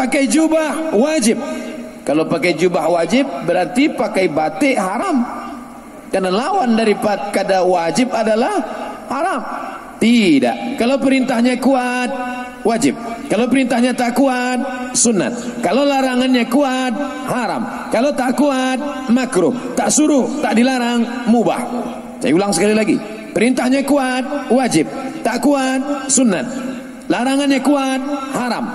pakai jubah wajib. Kalau pakai jubah wajib berarti pakai batik haram. Karena lawan daripada wajib adalah haram. Tidak. Kalau perintahnya kuat, wajib. Kalau perintahnya tak kuat, sunat. Kalau larangannya kuat, haram. Kalau tak kuat, makruh. Tak suruh, tak dilarang, mubah. Saya ulang sekali lagi. Perintahnya kuat, wajib. Tak kuat, sunat. Larangannya kuat, haram.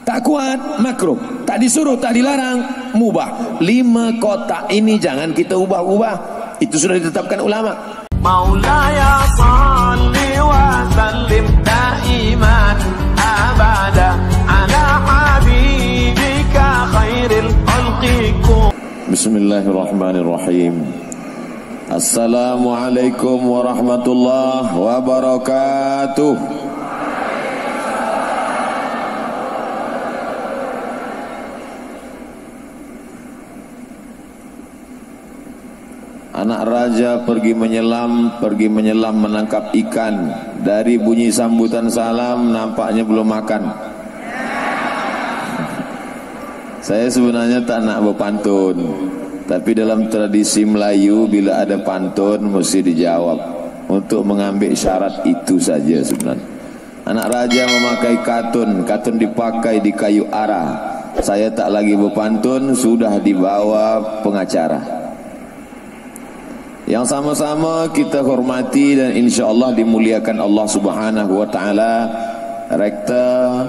Tak kuat, makruh. Tak disuruh, tak dilarang, mubah. 5 kotak ini jangan kita ubah-ubah. Itu sudah ditetapkan ulama. Maulaya salli wa sallim daiman abada ala habibika khairil khalqikum. Bismillahirrahmanirrahim. Assalamualaikum warahmatullahi wabarakatuh. Anak raja pergi menyelam menangkap ikan. Dari bunyi sambutan salam nampaknya belum makan. Saya sebenarnya tak nak berpantun, tapi dalam tradisi Melayu bila ada pantun mesti dijawab. Untuk mengambil syarat itu saja sebenarnya. Anak raja memakai katun, katun dipakai di kayu arah. Saya tak lagi berpantun, sudah dibawa pengacara. Yang sama-sama kita hormati dan insya-Allah dimuliakan Allah Subhanahu wa taala, Rektor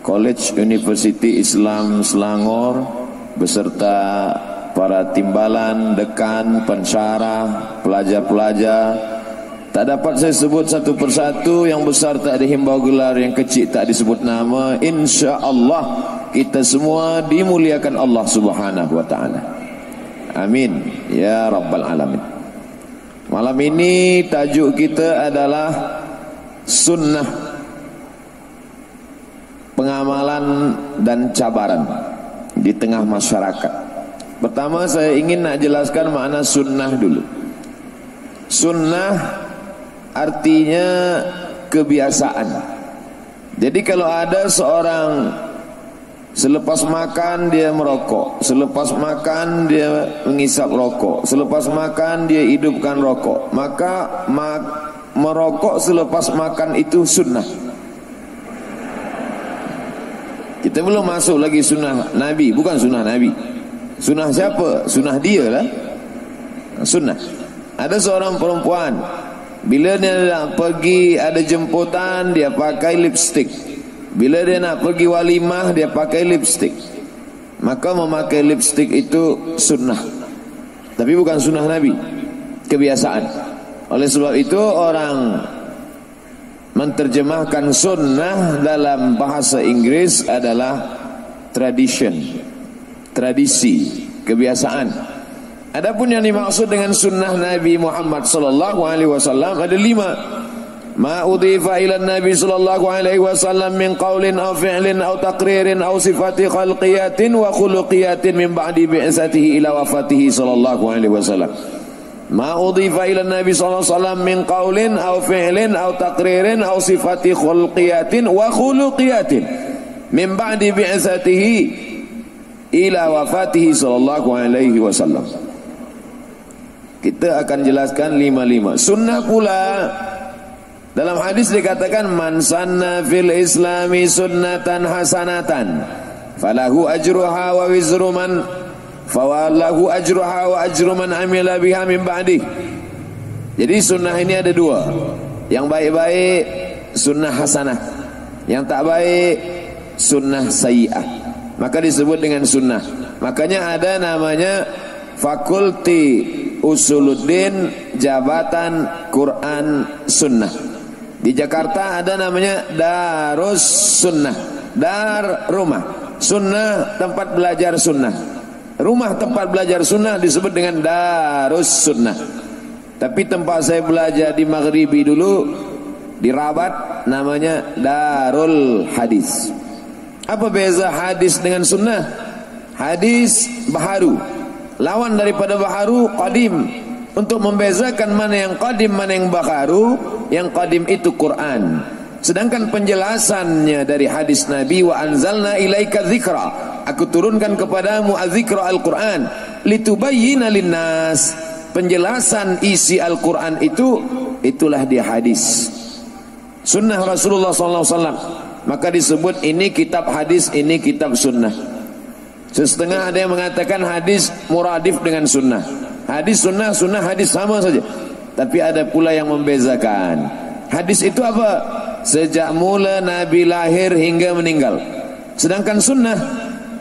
College University Islam Selangor beserta para timbalan, dekan, pensyarah, pelajar-pelajar. Tak dapat saya sebut satu persatu, yang besar tak dihimbau gelar, yang kecil tak disebut nama. Insya-Allah kita semua dimuliakan Allah Subhanahu wa taala. Amin ya rabbal alamin. Malam ini tajuk kita adalah sunnah, pengamalan dan cabaran di tengah masyarakat. Pertama saya ingin nak jelaskan makna sunnah dulu. Sunnah artinya kebiasaan. Jadi kalau ada seorang selepas makan dia merokok, selepas makan dia mengisap rokok, selepas makan dia hidupkan rokok, maka merokok selepas makan itu sunnah. Kita belum masuk lagi sunnah Nabi, bukan sunnah Nabi. Sunnah siapa? Sunnah dia lah. Sunnah. Ada seorang perempuan, bila dia nak pergi ada jemputan, dia pakai lipstick. Bila dia nak pergi walimah, dia pakai lipstick. Maka memakai lipstick itu sunnah, tapi bukan sunnah Nabi, kebiasaan. Oleh sebab itu orang menterjemahkan sunnah dalam bahasa Inggris adalah tradition, tradisi, kebiasaan. Adapun yang dimaksud dengan sunnah Nabi Muhammad sallallahu alaihi wasallam ada 5. Ma udhifa ila Nabi sallallahu alaihi wasallam min qaulin aw fi'lin aw taqririn aw sifati khalqiyatin wa khuluqiyatin min ba'di bi'satihi ila wafatihi sallallahu alaihi wasallam. Ma udhifa ila Nabi sallallahu alaihi wasallam min qaulin aw fi'lin aw taqririn aw sifati khalqiyatin wa khuluqiyatin min ba'di bi'satihi ila wafatihi sallallahu alaihi wasallam. Kita akan jelaskan 5. Sunnah pula dalam hadis dikatakan man sanna fil islami sunnatan hasanatan falahu ajruha wa wizru man fawalahu ajruha wa ajru man amila biha min ba'di. Jadi sunnah ini ada 2. Yang baik-baik sunnah hasanah, yang tak baik sunnah sayyi'ah, maka disebut dengan sunnah. Makanya ada namanya Fakulti Usuluddin Jabatan Quran Sunnah. Di Jakarta ada namanya Darus Sunnah. Dar rumah, sunnah tempat belajar sunnah. Rumah tempat belajar sunnah disebut dengan Darus Sunnah. Tapi tempat saya belajar di Maghribi dulu, di Rabat, namanya Darul Hadis. Apa beza hadis dengan sunnah? Hadis baharu, lawan daripada baharu qadim. Untuk membezakan mana yang qadim, mana yang baharu, yang qadim itu Quran, Sedangkan penjelasannya dari hadis Nabi, wa anzalna ilaika dzikra, aku turunkan kepadamu az-dzikra Al-Quran, litubayyina linnas, penjelasan isi Al-Quran itulah dia hadis. Sunnah Rasulullah SAW, maka disebut ini kitab hadis, ini kitab sunnah. Setengah ada yang mengatakan hadis muradif dengan sunnah, hadis sunnah, sunnah hadis sama saja. Tapi ada pula yang membezakan. Hadis itu apa? Sejak mula Nabi lahir hingga meninggal. Sedangkan sunnah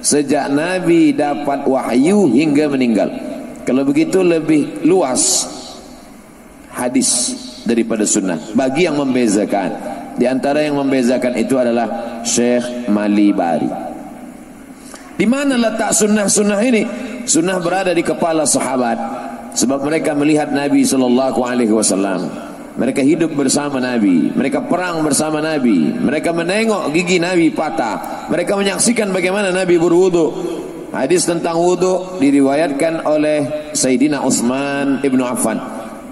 sejak Nabi dapat wahyu hingga meninggal. Kalau begitu lebih luas hadis daripada sunnah. Bagi yang membezakan, di antara yang membezakan itu adalah Syekh Malibari. Di mana letak sunnah-sunnah ini? Sunnah berada di kepala sahabat, sebab mereka melihat Nabi SAW. Mereka hidup bersama Nabi, mereka perang bersama Nabi, mereka menengok gigi Nabi patah, mereka menyaksikan bagaimana Nabi berwudu. Hadis tentang wudu diriwayatkan oleh Sayyidina Utsman ibnu Affan.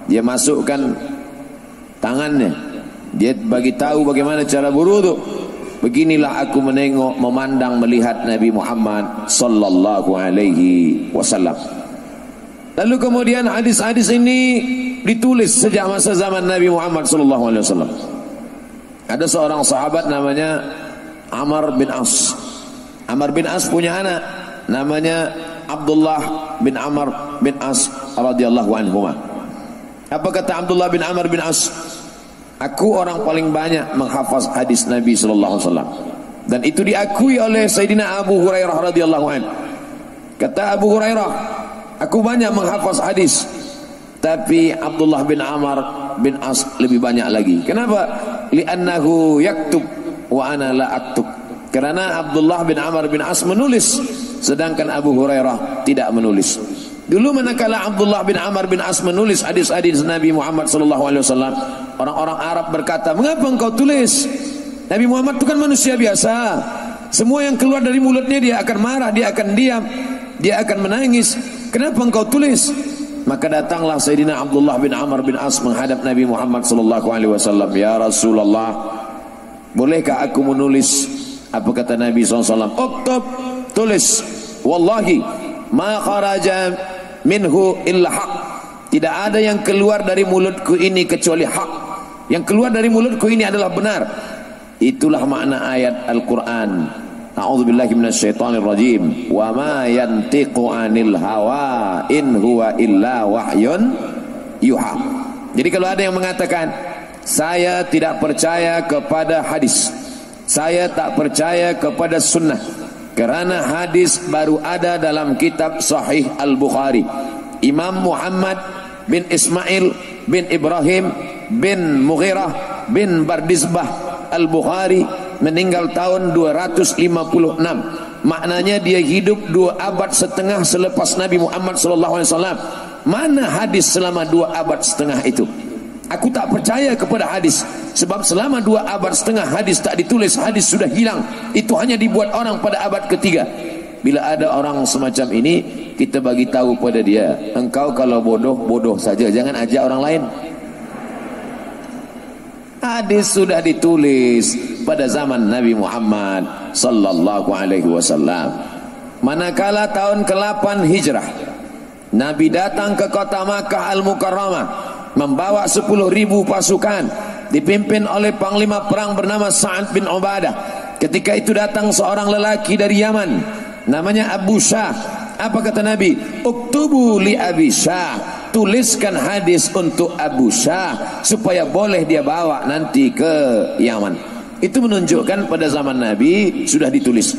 Dia masukkan tangannya, dia bagi tahu bagaimana cara berwudu. Beginilah aku menengok, memandang, melihat Nabi Muhammad sallallahu alaihi wasallam. Lalu kemudian hadis-hadis ini ditulis sejak masa zaman Nabi Muhammad sallallahu alaihi wasallam. Ada seorang sahabat namanya Amr bin As. Amr bin As punya anak namanya Abdullah bin Amr bin As radhiyallahu anhuma. Apa kata Abdullah bin Amr bin As? Aku orang paling banyak menghafaz hadis Nabi sallallahu alaihi wasallam. Dan itu diakui oleh Sayyidina Abu Hurairah radhiyallahu anhu. Kata Abu Hurairah, aku banyak menghafaz hadis, tapi Abdullah bin Amr bin As lebih banyak lagi. Kenapa? Li'annahu yaktub wa ana la aktub. Karena Abdullah bin Amr bin As menulis, sedangkan Abu Hurairah tidak menulis. Dulu manakala Abdullah bin Amr bin As menulis hadis-hadis Nabi Muhammad sallallahu alaihi wasallam, orang-orang Arab berkata, "Mengapa engkau tulis? Nabi Muhammad itu kan manusia biasa. Semua yang keluar dari mulutnya dia akan marah, dia akan diam, dia akan menangis. Kenapa engkau tulis?" Maka datanglah Sayyidina Abdullah bin Amr bin As menghadap Nabi Muhammad sallallahu alaihi wasallam, "Ya Rasulullah, bolehkah aku menulis?" Apa kata Nabi SAW? "Uktub, tulis. Wallahi ma kharaja minhu illa haq." Tidak ada yang keluar dari mulutku ini kecuali hak. Yang keluar dari mulutku ini adalah benar. Itulah makna ayat Al-Quran. A'udzubillahi minasyaitonir rajim. Wa ma yantiqu 'anil hawa in huwa illa wahyun yuha. Jadi kalau ada yang mengatakan saya tidak percaya kepada hadis, saya tak percaya kepada sunnah, kerana hadis baru ada dalam kitab Sahih Al-Bukhari. Imam Muhammad bin Ismail bin Ibrahim bin Mughirah bin Bardizbah Al-Bukhari meninggal tahun 256. Maknanya dia hidup 2 abad setengah selepas Nabi Muhammad SAW. Mana hadis selama 2 abad setengah itu? Aku tak percaya kepada hadis, sebab selama 2 abad setengah hadis tak ditulis, hadis sudah hilang. Itu hanya dibuat orang pada abad ketiga. Bila ada orang semacam ini, kita bagi tahu pada dia, engkau kalau bodoh, bodoh saja, jangan ajak orang lain. Hadis sudah ditulis pada zaman Nabi Muhammad sallallahu alaihi wasallam. Manakala tahun ke-8 Hijrah, Nabi datang ke kota Makkah Al-Mukarramah membawa 10.000 pasukan dipimpin oleh panglima perang bernama Sa'ad bin Ubadah. Ketika itu datang seorang lelaki dari Yaman namanya Abu Syah. Apa kata Nabi? Uktubu li Abi Syah, tuliskan hadis untuk Abu Syah supaya boleh dia bawa nanti ke Yaman. Itu menunjukkan pada zaman Nabi sudah ditulis.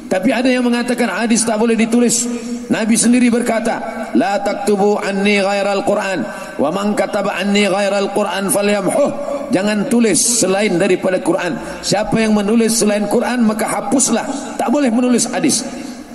Tapi ada yang mengatakan hadis tak boleh ditulis. Nabi sendiri berkata, la taktubu anni ghairal Quran, wa man kataba anni ghairal Quran falyamhuh. Jangan tulis selain daripada Quran. Siapa yang menulis selain Quran maka hapuslah. Tak boleh menulis hadis.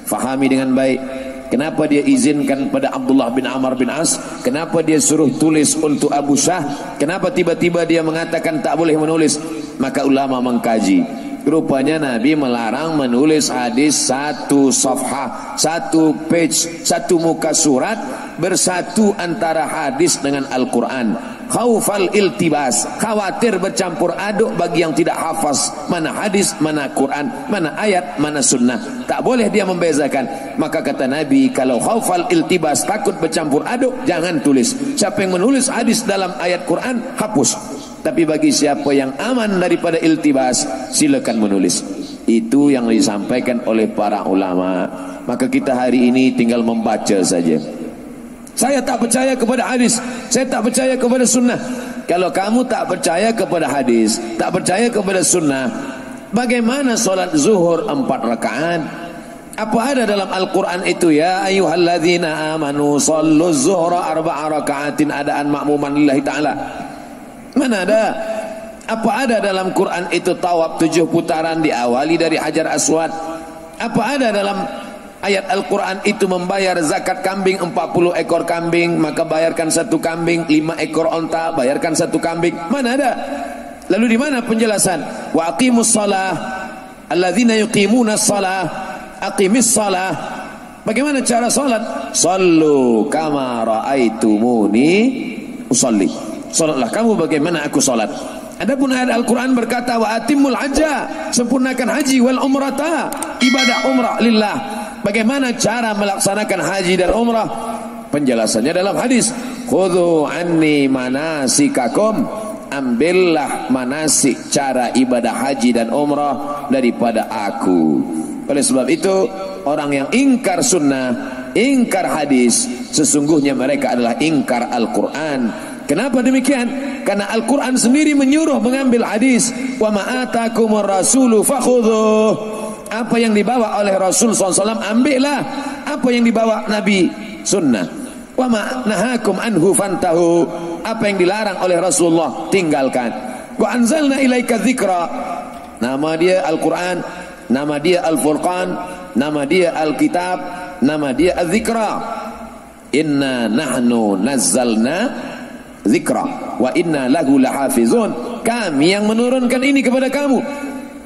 Fahami dengan baik. Kenapa dia izinkan pada Abdullah bin Amr bin As? Kenapa dia suruh tulis untuk Abu Syah? Kenapa tiba-tiba dia mengatakan tak boleh menulis? Maka ulama mengkaji. Rupanya Nabi melarang menulis hadis 1 safhah, 1 page, 1 muka surat bersatu antara hadis dengan Al-Quran. khaufal iltibas, khawatir bercampur aduk bagi yang tidak hafaz mana hadis, mana Quran, mana ayat, mana sunnah. Tak boleh dia membezakan. Maka kata Nabi, kalau khaufal iltibas, takut bercampur aduk, jangan tulis. Siapa yang menulis hadis dalam ayat Quran, hapus. Tapi bagi siapa yang aman daripada iltibas, silakan menulis. Itu yang disampaikan oleh para ulama. Maka kita hari ini tinggal membaca saja. Saya tak percaya kepada hadis, saya tak percaya kepada sunnah. Kalau kamu tak percaya kepada hadis, tak percaya kepada sunnah, bagaimana solat zuhur 4 rakaat? Apa ada dalam Al-Quran itu, ya ayyuhalladzina amanu sallu zuhra 4 rakaatin adaan ma'muman lillahi ta'ala? Mana ada? Apa ada dalam Quran itu tawaf 7 putaran diawali dari Hajar Aswad? Apa ada dalam ayat Al-Quran itu membayar zakat kambing 40 ekor kambing, maka bayarkan 1 kambing, 5 ekor onta, bayarkan 1 kambing? Mana ada? Lalu di mana penjelasan? Wa aqimus salah alladzina yuqimuna salah, aqimis salah. Bagaimana cara salat? Sallu kama raaitumuni usalli. Salatlah kamu bagaimana aku salat. Adapun ayat Al-Quran berkata wa atimul hajja, sempurnakan haji wal umrata, ibadah umrah lillah. Bagaimana cara melaksanakan haji dan umrah? Penjelasannya dalam hadis, khudhu anni manasikakum, ambillah manasik, cara ibadah haji dan umrah daripada aku. Oleh sebab itu, orang yang ingkar sunnah, ingkar hadis, sesungguhnya mereka adalah ingkar Al-Quran. Kenapa demikian? Karena Al-Quran sendiri menyuruh mengambil hadis. Wa ma'atakumur rasulu fakhudhuh. Apa yang dibawa oleh Rasul SAW, ambillah. Apa yang dibawa Nabi, sunnah. Wa ma nahakum anhu fantahu. Apa yang dilarang oleh Rasulullah, tinggalkan. Wa anzalna ilaika dzikra. Nama dia Al-Quran, nama dia Al-Furqan, nama dia Al-Kitab, nama dia Al-Dzikra. Inna nahnu nazzalna dzikra wa inna lahu lahafizun. Kami yang menurunkan ini kepada kamu.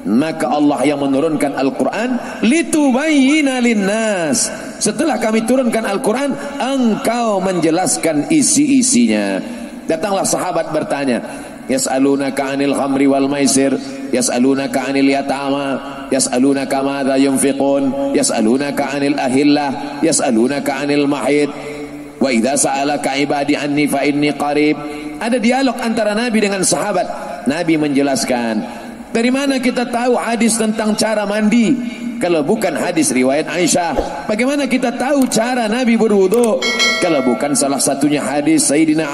Maka Allah yang menurunkan Al-Quran, litubayyina linnas. Setelah kami turunkan Al-Quran, engkau menjelaskan isi-isinya. Datanglah sahabat bertanya, yas'alunaka 'anil khamri wal maisir, yas'alunaka 'anil yatama, yas'alunaka madza yunfiqun, yas'alunaka 'anil ahillah, yas'alunaka 'anil mahid, wa idza sa'alaka 'ibadi anni fa inni qarib. Ada dialog antara Nabi dengan sahabat. Nabi menjelaskan. Dari mana kita tahu hadis tentang cara mandi kalau bukan hadis riwayat Aisyah? Bagaimana kita tahu cara Nabi berwudu kalau bukan salah satunya hadis Sayyidina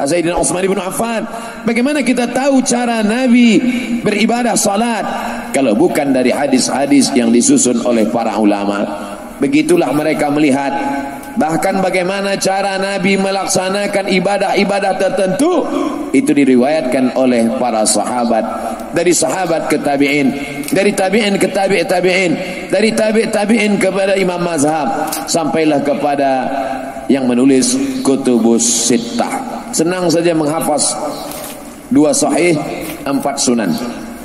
Sayyidina Utsman bin Affan? Bagaimana kita tahu cara Nabi beribadah salat kalau bukan dari hadis-hadis yang disusun oleh para ulama? Begitulah mereka melihat. Bahkan bagaimana cara Nabi melaksanakan ibadah-ibadah tertentu itu diriwayatkan oleh para sahabat. Dari sahabat ke tabi'in, dari tabi'in ke tabi'in, dari tabi'in kepada imam mazhab, sampailah kepada yang menulis kutubus sittah. Senang saja menghafaz 2 sahih 4 sunan,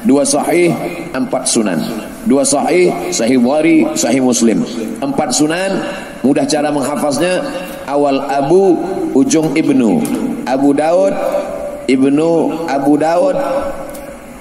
2 sahih 4 sunan, 2 sahih Sahih Bukhari, Sahih Muslim, 4 sunan. Mudah cara menghafaznya. Awal Abu, ujung Ibnu. Abu Daud,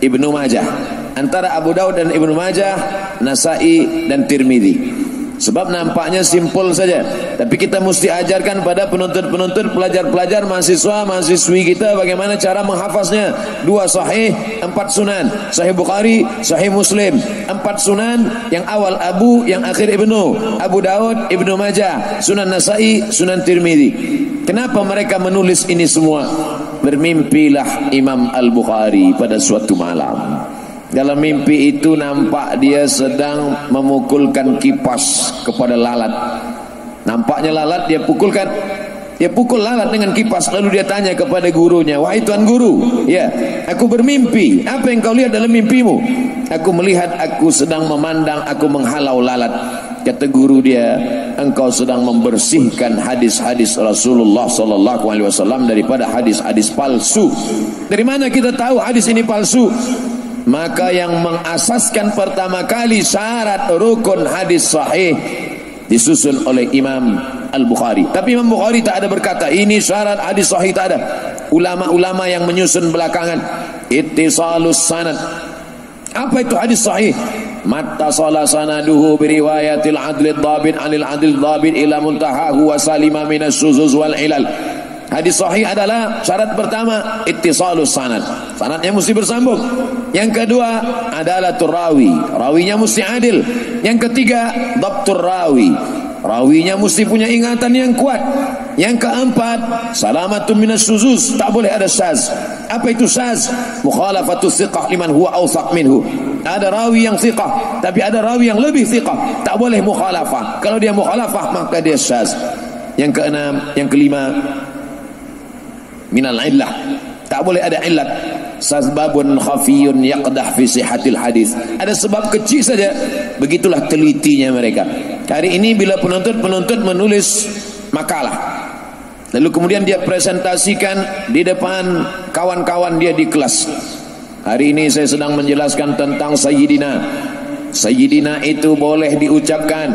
Ibnu Majah. Antara Abu Daud dan Ibnu Majah, Nasai dan Tirmidzi. Sebab nampaknya simpul saja, tapi kita mesti ajarkan pada penuntut-penuntut, pelajar-pelajar, mahasiswa-mahasiswi kita bagaimana cara menghafaznya. 2 sahih 4 sunan, Sahih Bukhari, Sahih Muslim, 4 sunan, yang awal Abu, yang akhir Ibnu. Abu Daud, Ibnu Majah, Sunan Nasai, Sunan Tirmidzi. Kenapa mereka menulis ini semua? Bermimpilah Imam Al-Bukhari pada suatu malam. Dalam mimpi itu nampak dia sedang memukulkan kipas kepada lalat. Nampaknya lalat dia pukulkan. Dia pukul lalat dengan kipas. Lalu dia tanya kepada gurunya, wahai tuan guru, ya, aku bermimpi. Apa yang kau lihat dalam mimpimu? Aku melihat aku sedang memandang, aku menghalau lalat. Kata guru dia, engkau sedang membersihkan hadis-hadis Rasulullah SAW daripada hadis-hadis palsu. Dari mana kita tahu hadis ini palsu? Maka yang mengasaskan pertama kali syarat rukun hadis sahih disusun oleh Imam Al-Bukhari. Tapi Imam Bukhari tak ada berkata ini syarat hadis sahih, tak ada. ulama-ulama yang menyusun belakangan. Ittisalus sanad. Apa itu hadis sahih? Mattasala sanaduhu biriwayatil adlid dhabit anil adlid dhabit ila muntahahu wa salima minas syuzuz wal ilal. Hadis sahih adalah syarat pertama ittisalus sanad. Sanadnya mesti bersambung. Yang kedua adalah turawi, rawinya mesti adil. Yang ketiga dhabtur rawi, rawinya mesti punya ingatan yang kuat. Yang keempat salamatun minas syuzuz, tak boleh ada syaz. Apa itu syaz? Mukhalafatus thiqah liman huwa awsaq minhu. Ada rawi yang thiqah, tapi ada rawi yang lebih thiqah, tak boleh mukhalafah. Kalau dia mukhalafah maka dia syaz. Yang keenam, yang kelima minal illah, tak boleh ada illat. Sababun khafiyun yaqdah fi sihhatil hadis. Ada sebab kecil saja, begitulah telitinya mereka. Hari ini bila penuntut menulis makalah, lalu kemudian dia presentasikan di depan kawan-kawan dia di kelas. Hari ini saya sedang menjelaskan tentang Sayyidina. Sayyidina itu boleh diucapkan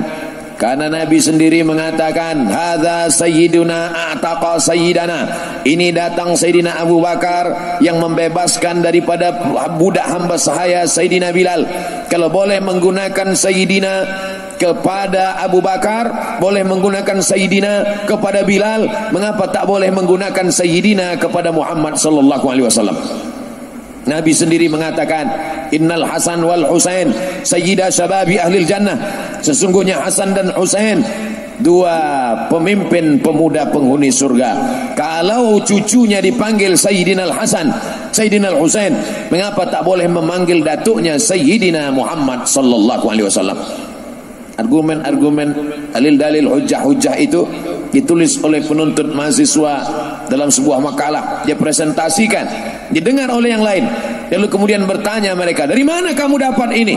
karena Nabi sendiri mengatakan, hadza sayyiduna a'taqa sayyidana. Ini datang Sayyidina Abu Bakar yang membebaskan daripada budak hamba sahaya Sayyidina Bilal. Kalau boleh menggunakan Sayyidina kepada Abu Bakar, boleh menggunakan Sayyidina kepada Bilal, mengapa tak boleh menggunakan Sayyidina kepada Muhammad sallallahu alaihi wasallam? Nabi sendiri mengatakan, innal Hasan wal Husain sayyida syababi ahlil jannah. Sesungguhnya Hasan dan Husain dua pemimpin pemuda penghuni surga. Kalau cucunya dipanggil Sayyidina Al-Hasan, Sayyidina Al-Husain, mengapa tak boleh memanggil datuknya Sayyidina Muhammad sallallahu alaihi wasallam? Argumen-argumen, dalil-dalil, hujah-hujah itu ditulis oleh penuntut mahasiswa dalam sebuah makalah. Dia presentasikan, didengar oleh yang lain. Lalu kemudian bertanya mereka, dari mana kamu dapat ini?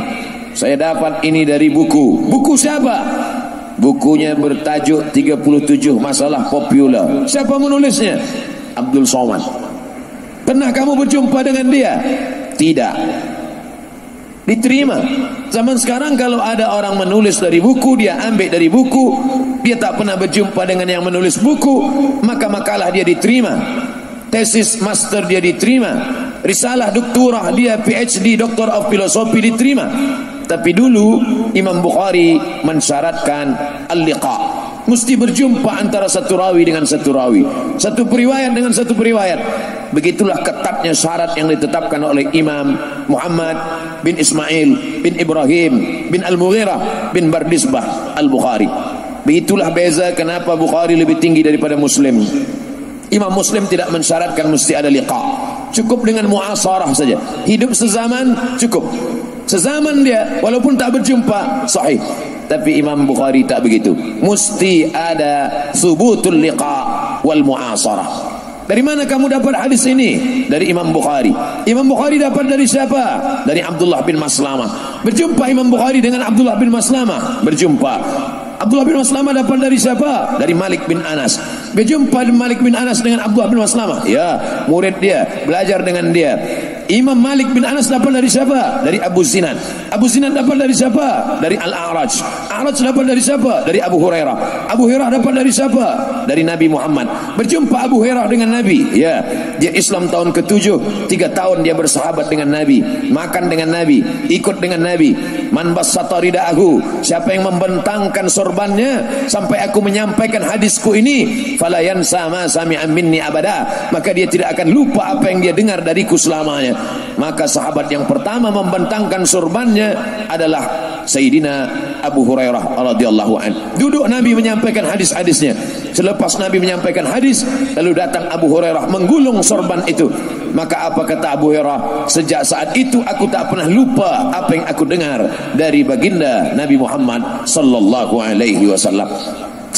Saya dapat ini dari buku. Buku siapa? Bukunya bertajuk 37 Masalah Populer. Siapa menulisnya? Abdul Somad. Pernah kamu berjumpa dengan dia? Tidak. Diterima. Zaman sekarang kalau ada orang menulis dari buku, dia ambil dari buku, dia tak pernah berjumpa dengan yang menulis buku, maka makalah dia diterima, tesis master dia diterima, risalah doktorah dia, PhD, Doctor of Philosophy diterima. Tapi dulu Imam Bukhari mensyaratkan al-liqa, mesti berjumpa antara satu rawi dengan satu rawi, satu periwayat dengan satu periwayat. Begitulah ketatnya syarat yang ditetapkan oleh Imam Muhammad bin Ismail bin Ibrahim bin Al-Mughirah bin Bardisbah Al-Bukhari. Begitulah beza kenapa Bukhari lebih tinggi daripada Muslim. Imam Muslim tidak mensyaratkan mesti ada liqa, cukup dengan muasarah saja, hidup sezaman cukup. Sezaman dia walaupun tak berjumpa sahih. Tapi Imam Bukhari tak begitu, mesti ada subutul liqa wal muasarah. Dari mana kamu dapat hadis ini? Dari Imam Bukhari. Imam Bukhari dapat dari siapa? Dari Abdullah bin Maslamah. Berjumpa Imam Bukhari dengan Abdullah bin Maslamah. Berjumpa. Abdullah bin Maslamah dapat dari siapa? Dari Malik bin Anas. Berjumpa Malik bin Anas dengan Abdullah bin Maslamah. Ya, murid dia, belajar dengan dia. Imam Malik bin Anas dapat dari siapa? Dari Abu Zinad. Abu Zinad dapat dari siapa? Dari Al-A'raj. A'raj dapat dari siapa? Dari Abu Hurairah. Abu Hurairah dapat dari siapa? Dari Nabi Muhammad. Berjumpa Abu Hurairah dengan Nabi. Ya, dia Islam tahun ke-7, 3 tahun dia bersahabat dengan Nabi, makan dengan Nabi, ikut dengan Nabi. Man bassata rida'ahu, siapa yang membentangkan sorbannya sampai aku menyampaikan hadisku ini, fala yansa ma sami'a minni abada, maka dia tidak akan lupa apa yang dia dengar dariku selamanya. Maka sahabat yang pertama membentangkan sorbannya adalah Sayyidina Abu Hurairah radhiyallahu anhu. Duduk Nabi menyampaikan hadis-hadisnya. Selepas Nabi menyampaikan hadis, lalu datang Abu Hurairah menggulung sorban itu. Maka apa kata Abu Hurairah? Sejak saat itu aku tak pernah lupa apa yang aku dengar dari baginda Nabi Muhammad sallallahu alaihi wasallam.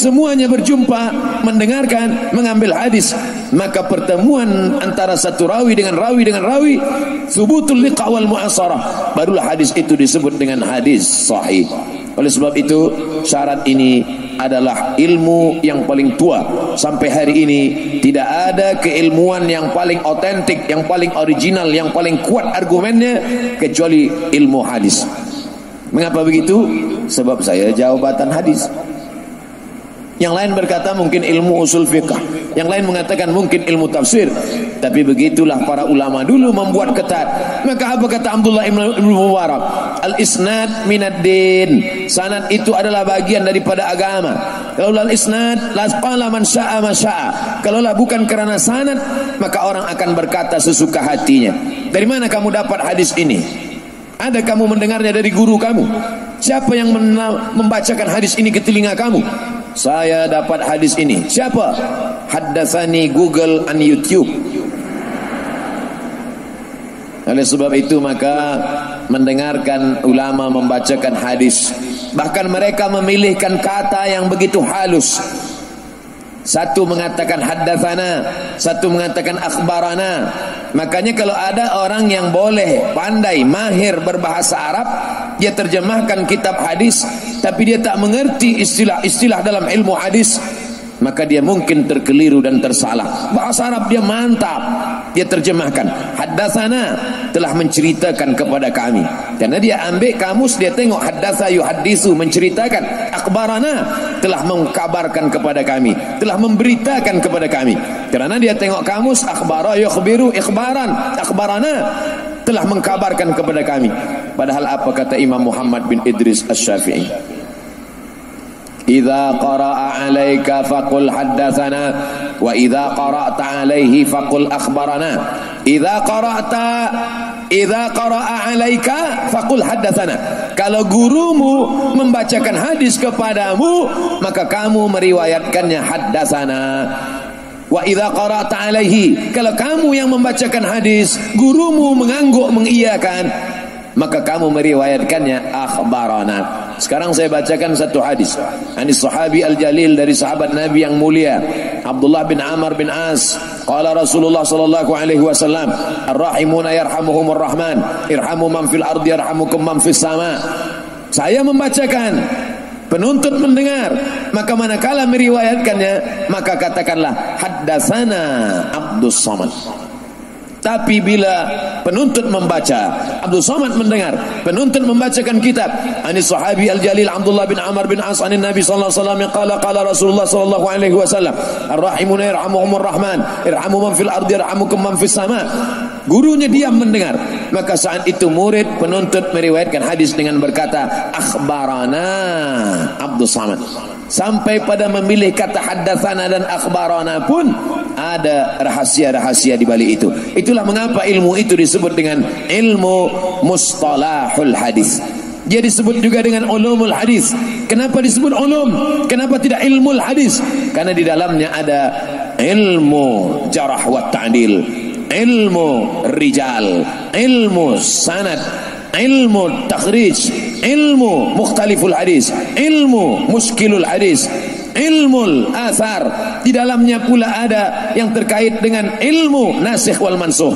Semuanya berjumpa, mendengarkan, mengambil hadis. Maka pertemuan antara satu rawi dengan rawi subutul liqa wal mu'asarah, barulah hadis itu disebut dengan hadis sahih. Oleh sebab itu syarat ini adalah ilmu yang paling tua. Sampai hari ini tidak ada keilmuan yang paling otentik, yang paling original, yang paling kuat argumennya kecuali ilmu hadis. Mengapa begitu? Sebab saya jawabatan hadis. Yang lain berkata mungkin ilmu usul fiqh, yang lain mengatakan mungkin ilmu tafsir. Tapi begitulah para ulama dulu membuat ketat. Maka apa kata Abdullah ibn Mubarak? Al-isnad minad din. Sanad itu adalah bagian daripada agama. Kalau al-isnad la qala man syaa ma syaa. Kalau bukan karena sanad, maka orang akan berkata sesuka hatinya. Dari mana kamu dapat hadis ini? Ada kamu mendengarnya dari guru kamu? Siapa yang membacakan hadis ini ke telinga kamu? Saya dapat hadis ini. Siapa? Haddatsani Google and YouTube. Oleh sebab itu maka mendengarkan ulama membacakan hadis, bahkan mereka memilihkan kata yang begitu halus. Satu mengatakan haddatsana, satu mengatakan akhbarana. Makanya kalau ada orang yang boleh, pandai, mahir berbahasa Arab, dia terjemahkan kitab hadis, tapi dia tak mengerti istilah-istilah dalam ilmu hadis, maka dia mungkin terkeliru dan tersalah. Bahasa Arab dia mantap, dia terjemahkan haddatsana, telah menceritakan kepada kami. Karena dia ambil kamus, dia tengok haddatsa yuhaddisu, menceritakan. Akhbarana, telah mengkabarkan kepada kami, telah memberitakan kepada kami. Karena dia tengok kamus, akhbara yukhbiru ikhbaran, akhbarana, telah mengkabarkan kepada kami. Padahal apa kata Imam Muhammad bin Idris Asy-Syafi'i? Idza qara'a 'alaika faqul haddatsana wa idza qara'ta 'alaihi faqul akhbarana. Idza qara'a 'alaika faqul haddatsana. Kalau gurumu membacakan hadis kepadamu, maka kamu meriwayatkannya haddatsana. Wa idza qara'ta 'alaihi, kalau kamu yang membacakan hadis, gurumu mengangguk mengiyakan, maka kamu meriwayatkannya akhbarana. Sekarang saya bacakan satu hadis. Anis sahabi al-jalil, dari sahabat Nabi yang mulia, Abdullah bin Amr bin As. Qala Rasulullah sallallahu alaihi wasallam, ar-rahimuna yarhamuhumur rahman, irhamu man fil ardi yarhamukum man fis sama. Saya membacakan, penuntut mendengar, maka manakala meriwayatkannya, maka katakanlah haddatsana Abdus Samad. Tapi bila penuntut membaca, Abdul Samad mendengar, penuntut membacakan kitab, anis sahabi al-jalil Abdullah bin Amr bin As anin Nabi sallallahu alaihi wasallam qala Rasulullah sallallahu alaihi wasallam, ar-rahimuna yarhamuhumur rahman, irhamu man fil ardi yarhamukum man fis sama. Gurunya diam mendengar, maka saat itu murid penuntut meriwayatkan hadis dengan berkata akhbarana Abdul Samad. Sampai pada memilih kata haddatsana dan akhbarana pun ada rahasia-rahasia di balik itu. Itulah mengapa ilmu itu disebut dengan ilmu mustalahul hadis. Dia disebut juga dengan ulumul hadis. Kenapa disebut ulum? Kenapa tidak ilmul hadis? Karena di dalamnya ada ilmu jarah wa ta'dil, ilmu rijal, ilmu sanad, ilmu takhrij, ilmu mukhtaliful hadis, ilmu muskilul hadis, ilmu athar. Di dalamnya pula ada yang terkait dengan ilmu nasikh wal mansukh.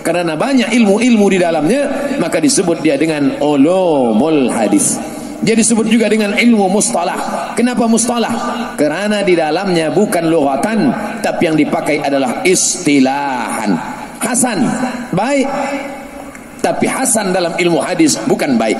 Karena banyak ilmu-ilmu di dalamnya, maka disebut dia dengan ulumul hadis. Dia disebut juga dengan ilmu mustalah. Kenapa mustalah? Karena di dalamnya bukan lughatan, tapi yang dipakai adalah istilahan. Hasan, baik, tapi hasan dalam ilmu hadis bukan baik.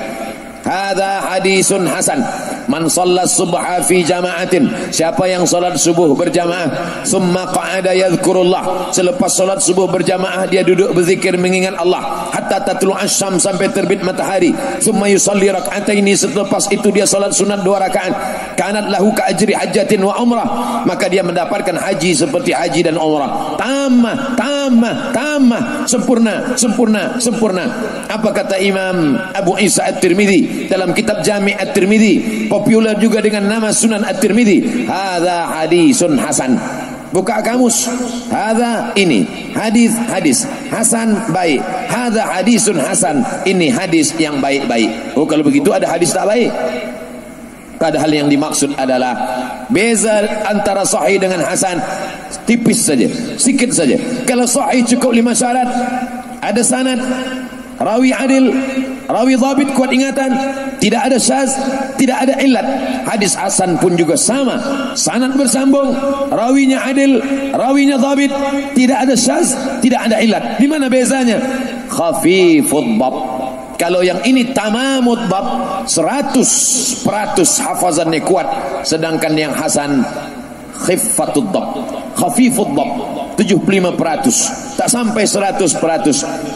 Hadza hadisun hasan. Man shalla subha fi jama'atin, siapa yang salat subuh berjamaah, summa qa'ada yadhkurullah, selepas salat subuh berjamaah dia duduk berzikir mengingat Allah, hatta tatlu asyam, sampai terbit matahari, summa yusalli rak'ataini, selepas itu dia salat sunat 2 rakaat, kanat lahu ka ajri hajjatin wa umrah, maka dia mendapatkan haji seperti haji dan umrah. Tamah, sempurna. Apa kata Imam Abu Isa At-Tirmidzi dalam kitab Jami' At-Tirmidzi, popular juga dengan nama Sunan At-Tirmidzi? Hadza hadisun hasan. Buka kamus. Hadza, ini hadis hasan, baik. Hadza hadisun hasan, ini hadis yang baik-baik. Oh, kalau begitu ada hadis tak baik. Padahal yang dimaksud adalah beza antara sahih dengan hasan tipis saja, sikit saja. Kalau sahih cukup 5 syarat, ada sanad, rawi adil, rawi dhabit, kuat ingatan, tidak ada syaz, tidak ada illat. Hadis hasan pun juga sama, sanad bersambung, rawinya adil, rawinya dhabit, tidak ada syaz, tidak ada illat. Di mana bezanya? Khafifud dhab, Kalau yang ini tamamud dhab, 100% hafazannya kuat, sedangkan yang hasan khiffatud dhab, khafifud dhab, 75%, tak sampai 100%,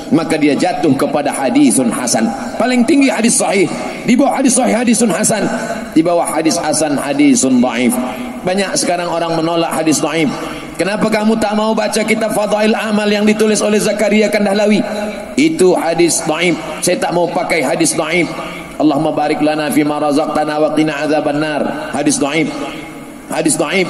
maka dia jatuh kepada hadisun hasan. Paling tinggi hadis sahih, di bawah hadis sahih hadisun hasan, di bawah hadis hasan hadisun dhaif. Banyak sekarang orang menolak hadis dhaif. Kenapa kamu tak mau baca kitab Fadail Amal yang ditulis oleh Zakaria Kandahlawi? Itu hadis dhaif. Saya tak mau pakai hadis dhaif. Allahumma barik lana fima razaqtana wa qina adzabannar. Hadis dhaif. Hadis dhaif.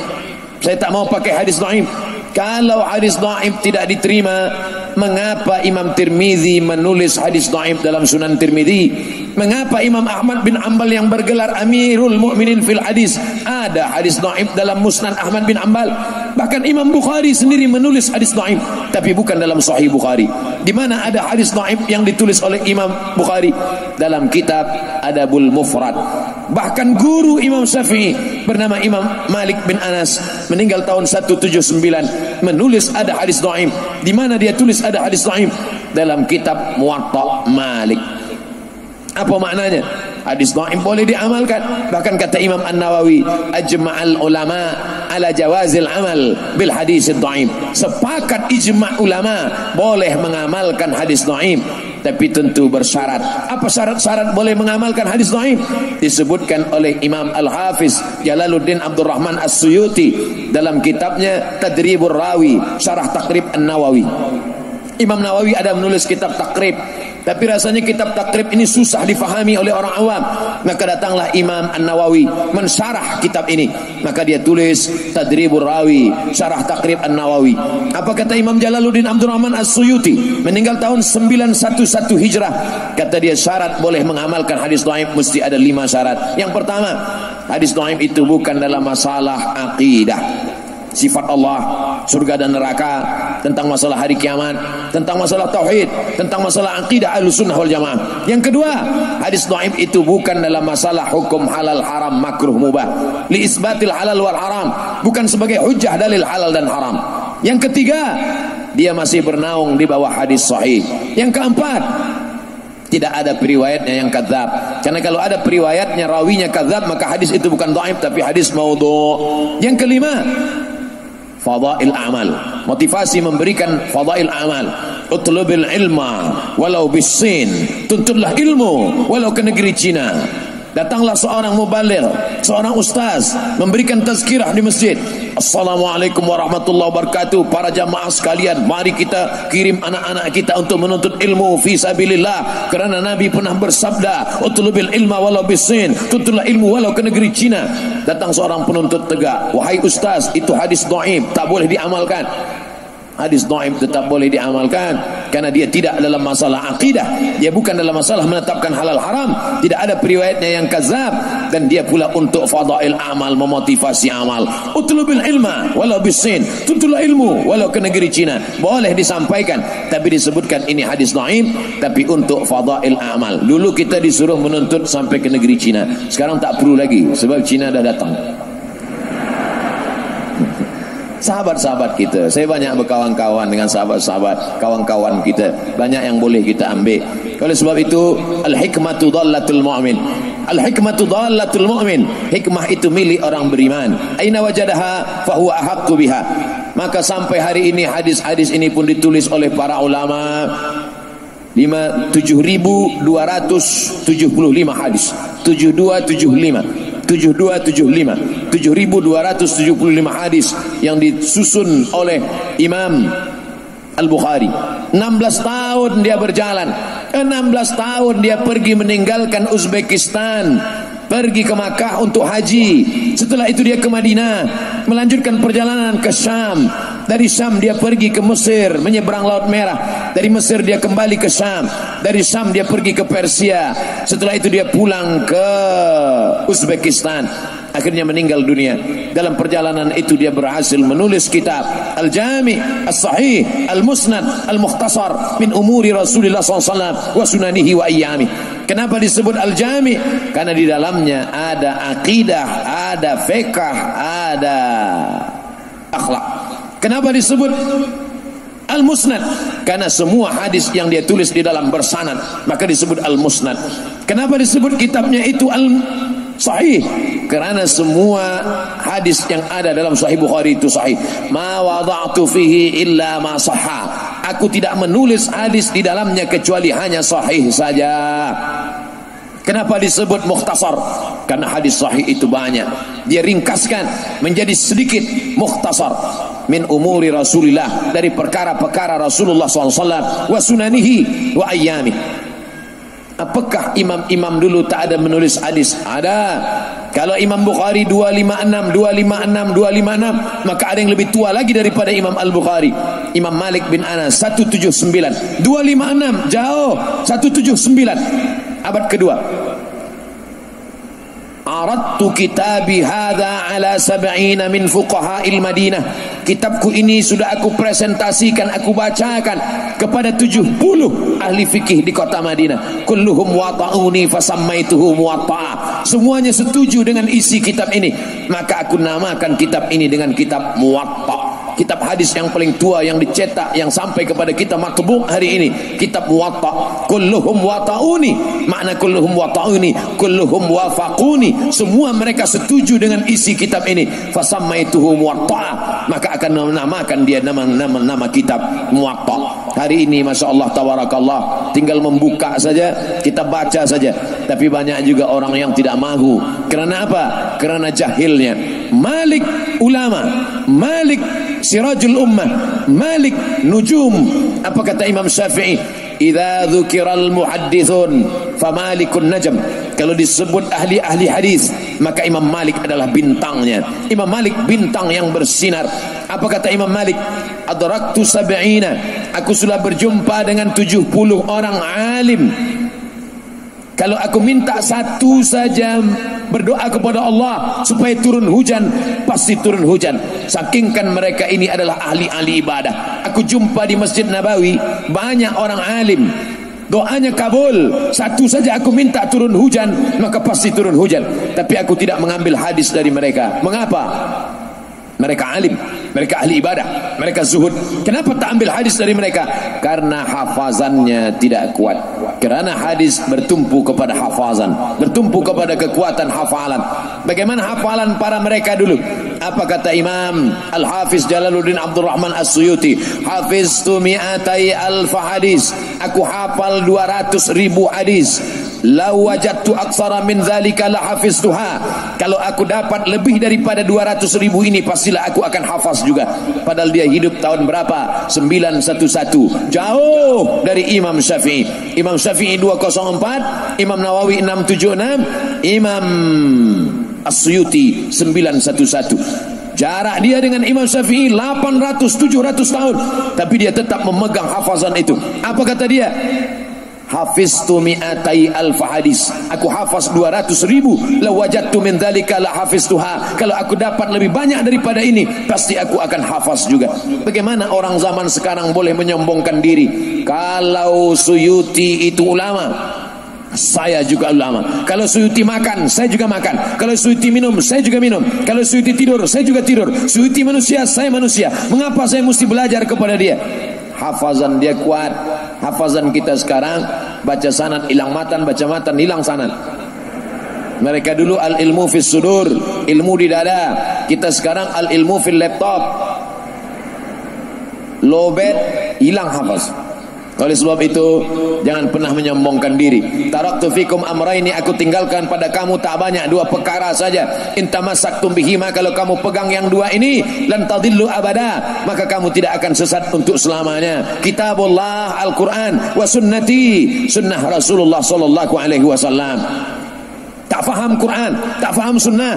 Saya tak mau pakai hadis dhaif. Kalau hadis dhaif tidak diterima, mengapa Imam Tirmizi menulis hadis dhaif dalam Sunan Tirmizi? Mengapa Imam Ahmad bin Ambal yang bergelar Amirul Mukminin fil hadis ada hadis dhaif dalam Musnad Ahmad bin Ambal? Bahkan Imam Bukhari sendiri menulis hadis dhaif, tapi bukan dalam Sahih Bukhari. Di mana ada hadis dhaif yang ditulis oleh Imam Bukhari? Dalam kitab Adabul Mufrad. Bahkan guru Imam Syafi'i bernama Imam Malik bin Anas meninggal tahun 179 menulis ada hadis dhaif. Di mana dia tulis ada hadis dhaif? Dalam kitab Muwatta Malik. Apa maknanya? Hadis dhaif boleh diamalkan. Bahkan kata Imam An-Nawawi, ajma'al ulama ala jawazil amal bil hadis dhaif. Sepakat ijma' ulama boleh mengamalkan hadis dhaif, tapi tentu bersyarat. Apa syarat-syarat boleh mengamalkan hadis dhaif? Disebutkan oleh Imam Al-Hafiz Jalaluddin Abdurrahman As-Suyuti dalam kitabnya Tadribur Rawi, Syarah Taqrib An-Nawawi. Imam Nawawi ada menulis kitab takrib, tapi rasanya kitab takrib ini susah difahami oleh orang awam. Maka datanglah Imam An-Nawawi mensyarah kitab ini. Maka dia tulis Tadribur Rawi, Syarah Takrib An-Nawawi. Apa kata Imam Jalaluddin Abdurrahman As-Suyuti, meninggal tahun 911 Hijrah? Kata dia, syarat boleh mengamalkan hadis dhaif mesti ada 5 syarat. Yang pertama, hadis dhaif itu bukan dalam masalah akidah, sifat Allah, surga dan neraka, tentang masalah hari kiamat, tentang masalah tauhid, tentang masalah akidah Ahlussunnah wal Jamaah. Yang kedua, hadis dhaif itu bukan dalam masalah hukum halal haram makruh mubah, li isbatil halal wal haram, bukan sebagai hujjah dalil halal dan haram. Yang ketiga, dia masih bernaung di bawah hadis sahih. Yang keempat, tidak ada periwayatnya yang kadzab. Karena kalau ada periwayatnya rawinya kadzab, maka hadis itu bukan dhaif tapi hadis maudhu'. Yang kelima, fadail amal, motivasi memberikan fadail amal. Utlubil ilma walau bisin, tuntutlah ilmu walau ke negeri Cina. Datanglah seorang mubaligh, seorang ustaz memberikan tazkirah di masjid. Assalamualaikum warahmatullahi wabarakatuh. Para jamaah sekalian, mari kita kirim anak-anak kita untuk menuntut ilmu fi sabilillah, kerana Nabi pernah bersabda, utlubil ilma walau bisin, tuntutlah ilmu walau ke negeri Cina. Datang seorang penuntut tegak, wahai ustaz, itu hadis dhaif, tak boleh diamalkan. Hadis dhaif tetap boleh diamalkan karena dia tidak dalam masalah akidah, dia bukan dalam masalah menetapkan halal haram, tidak ada periwayatnya yang kadzab, dan dia pula untuk fadail amal, memotivasi amal. Utlubil ilma walau bisin, tuntutlah ilmu walau ke negeri Cina, boleh disampaikan, tapi disebutkan ini hadis dhaif tapi untuk fadail amal. Dulu kita disuruh menuntut sampai ke negeri Cina, sekarang tak perlu lagi sebab Cina dah datang. Sahabat-sahabat kita, saya banyak berkawan-kawan dengan sahabat-sahabat, kawan-kawan kita, banyak yang boleh kita ambil. Oleh sebab itu, al-hikmatu dhallatul mu'min. Al-hikmatu dhallatul mu'min. Hikmah itu milik orang beriman. Aina wajadaha fahuwa ahaqqu biha. Maka sampai hari ini hadis-hadis ini pun ditulis oleh para ulama. 7.275 hadis. 7275 7.275 hadis yang disusun oleh Imam Al-Bukhari. 16 tahun dia berjalan, 16 tahun dia pergi meninggalkan Uzbekistan, pergi ke Makkah untuk haji. Setelah itu dia ke Madinah, melanjutkan perjalanan ke Syam. Dari Syam dia pergi ke Mesir, menyeberang Laut Merah. Dari Mesir dia kembali ke Syam. Dari Syam dia pergi ke Persia. Setelah itu dia pulang ke Uzbekistan. Akhirnya meninggal dunia. Dalam perjalanan itu dia berhasil menulis kitab Al-Jami' As-Sahih Al-Musnad Al-Mukhtasar min umuri Rasulullah SAW wa sunanihi wa ayyami. Kenapa disebut Al-Jami'? Karena di dalamnya ada akidah, ada fiqh, ada akhlak. Kenapa disebut Al-Musnad? Karena semua hadis yang dia tulis di dalam bersanad, maka disebut al-musnad. Kenapa disebut kitabnya itu al-sahih? Karena semua hadis yang ada dalam Sahih Bukhari itu sahih. Ma wada'tu fihi illa ma sahha. Aku tidak menulis hadis di dalamnya kecuali hanya sahih saja. Kenapa disebut mukhtasar? Karena hadis sahih itu banyak. Dia ringkaskan menjadi sedikit, mukhtasar. Min umuri Rasulillah, dari perkara-perkara Rasulullah SAW, wa sunanihi wa ayyamih. Apakah imam-imam dulu tak ada menulis hadis? Ada. Kalau Imam Bukhari 256, maka ada yang lebih tua lagi daripada Imam Al-Bukhari. Imam Malik bin Anas 179, 256 jauh, 179 abad kedua. Aradtu kitabi hadha ala 70 min fuqaha'il Madinah. Kitabku ini sudah aku presentasikan, aku bacakan kepada 70 ahli fikih di kota Madinah. Kulluhum wata'uni fasammaituhu muwatta'. Semuanya setuju dengan isi kitab ini, maka aku namakan kitab ini dengan kitab Muwatta'. Kitab hadis yang paling tua yang dicetak, yang sampai kepada kita matbu' hari ini, kitab Muwatta'. Kulluhum wata'uni, makna kulluhum wata'uni, kulluhum wafaquni. Semua mereka setuju dengan isi kitab ini. Fasammaituhu Muwatta', maka akan menamakan dia nama kitab Muwatta'. Hari ini Masya Allah tabarakallah, tinggal membuka saja, kita baca saja. Tapi banyak juga orang yang tidak mahu. Kerana apa? Kerana jahilnya. Malik ulama, Malik sirajul ummah, Malik nujum. Apa kata Imam Syafi'i? Idza dzukiral muhaddithun famalikun najm. Kalau disebut ahli-ahli hadis, maka Imam Malik adalah bintangnya. Imam Malik bintang yang bersinar. Apa kata Imam Malik? Adraktu sab'ina. Aku sudah berjumpa dengan 70 orang alim. Kalau aku minta satu saja, berdoa kepada Allah supaya turun hujan, pasti turun hujan. Sakingkan mereka ini adalah ahli-ahli ibadah. Aku jumpa di Masjid Nabawi banyak orang alim, doanya kabul. Satu saja aku minta turun hujan, maka pasti turun hujan. Tapi aku tidak mengambil hadis dari mereka. Mengapa? Mereka alim, mereka ahli ibadah, mereka zuhud. Kenapa tak ambil hadis dari mereka? Karena hafazannya tidak kuat. Kerana hadis bertumpu kepada hafazan, bertumpu kepada kekuatan hafalan. Bagaimana hafalan para mereka dulu? Apa kata Imam Al-Hafiz Jalaluddin Abdul Rahman As-Suyuti? Hafiztu mi'atai alfa hadis. Aku hafal 200.000 hadis. Lau wajadtu aksara min dzalika la hafiztuha. Kalau aku dapat lebih daripada 200.000 ini, pastilah aku akan hafaz juga. Padahal dia hidup tahun berapa? 911. Jauh dari Imam Syafi'i. Imam Syafi'i 204, Imam Nawawi 676, Imam As-Suyuti 911. Jarak dia dengan Imam Syafi'i 800-700 tahun, tapi dia tetap memegang hafazan itu. Apa kata dia? Hafiztu mi'atai alfa hadis. Aku hafaz 200.000. La wajadtu min dzalika la hafiztuha. Kalau aku dapat lebih banyak daripada ini, pasti aku akan hafaz juga. Bagaimana orang zaman sekarang boleh menyombongkan diri? Kalau Suyuti itu ulama, saya juga ulama. Kalau Suyuti makan, saya juga makan. Kalau Suyuti minum, saya juga minum. Kalau Suyuti tidur, saya juga tidur. Suyuti manusia, saya manusia. Mengapa saya mesti belajar kepada dia? Hafazan dia kuat. Hafazan kita sekarang, baca sanad hilang matan, baca matan hilang sanad. Mereka dulu al-ilmu fis sudur, ilmu di dada. Kita sekarang al-ilmu fil laptop. Lobet, hilang hafaz. Oleh sebab itu, jangan pernah menyombongkan diri. Taraktu fikum amraini, aku tinggalkan pada kamu tak banyak, 2 perkara saja. In tamassaktum bihima, kalau kamu pegang yang 2 ini, lan tadillu abada, maka kamu tidak akan sesat untuk selamanya. Kitabullah, Al-Quran, wa sunnati, sunnah Rasulullah sallallahu alaihi wasallam. Tak faham Quran, tak faham sunnah,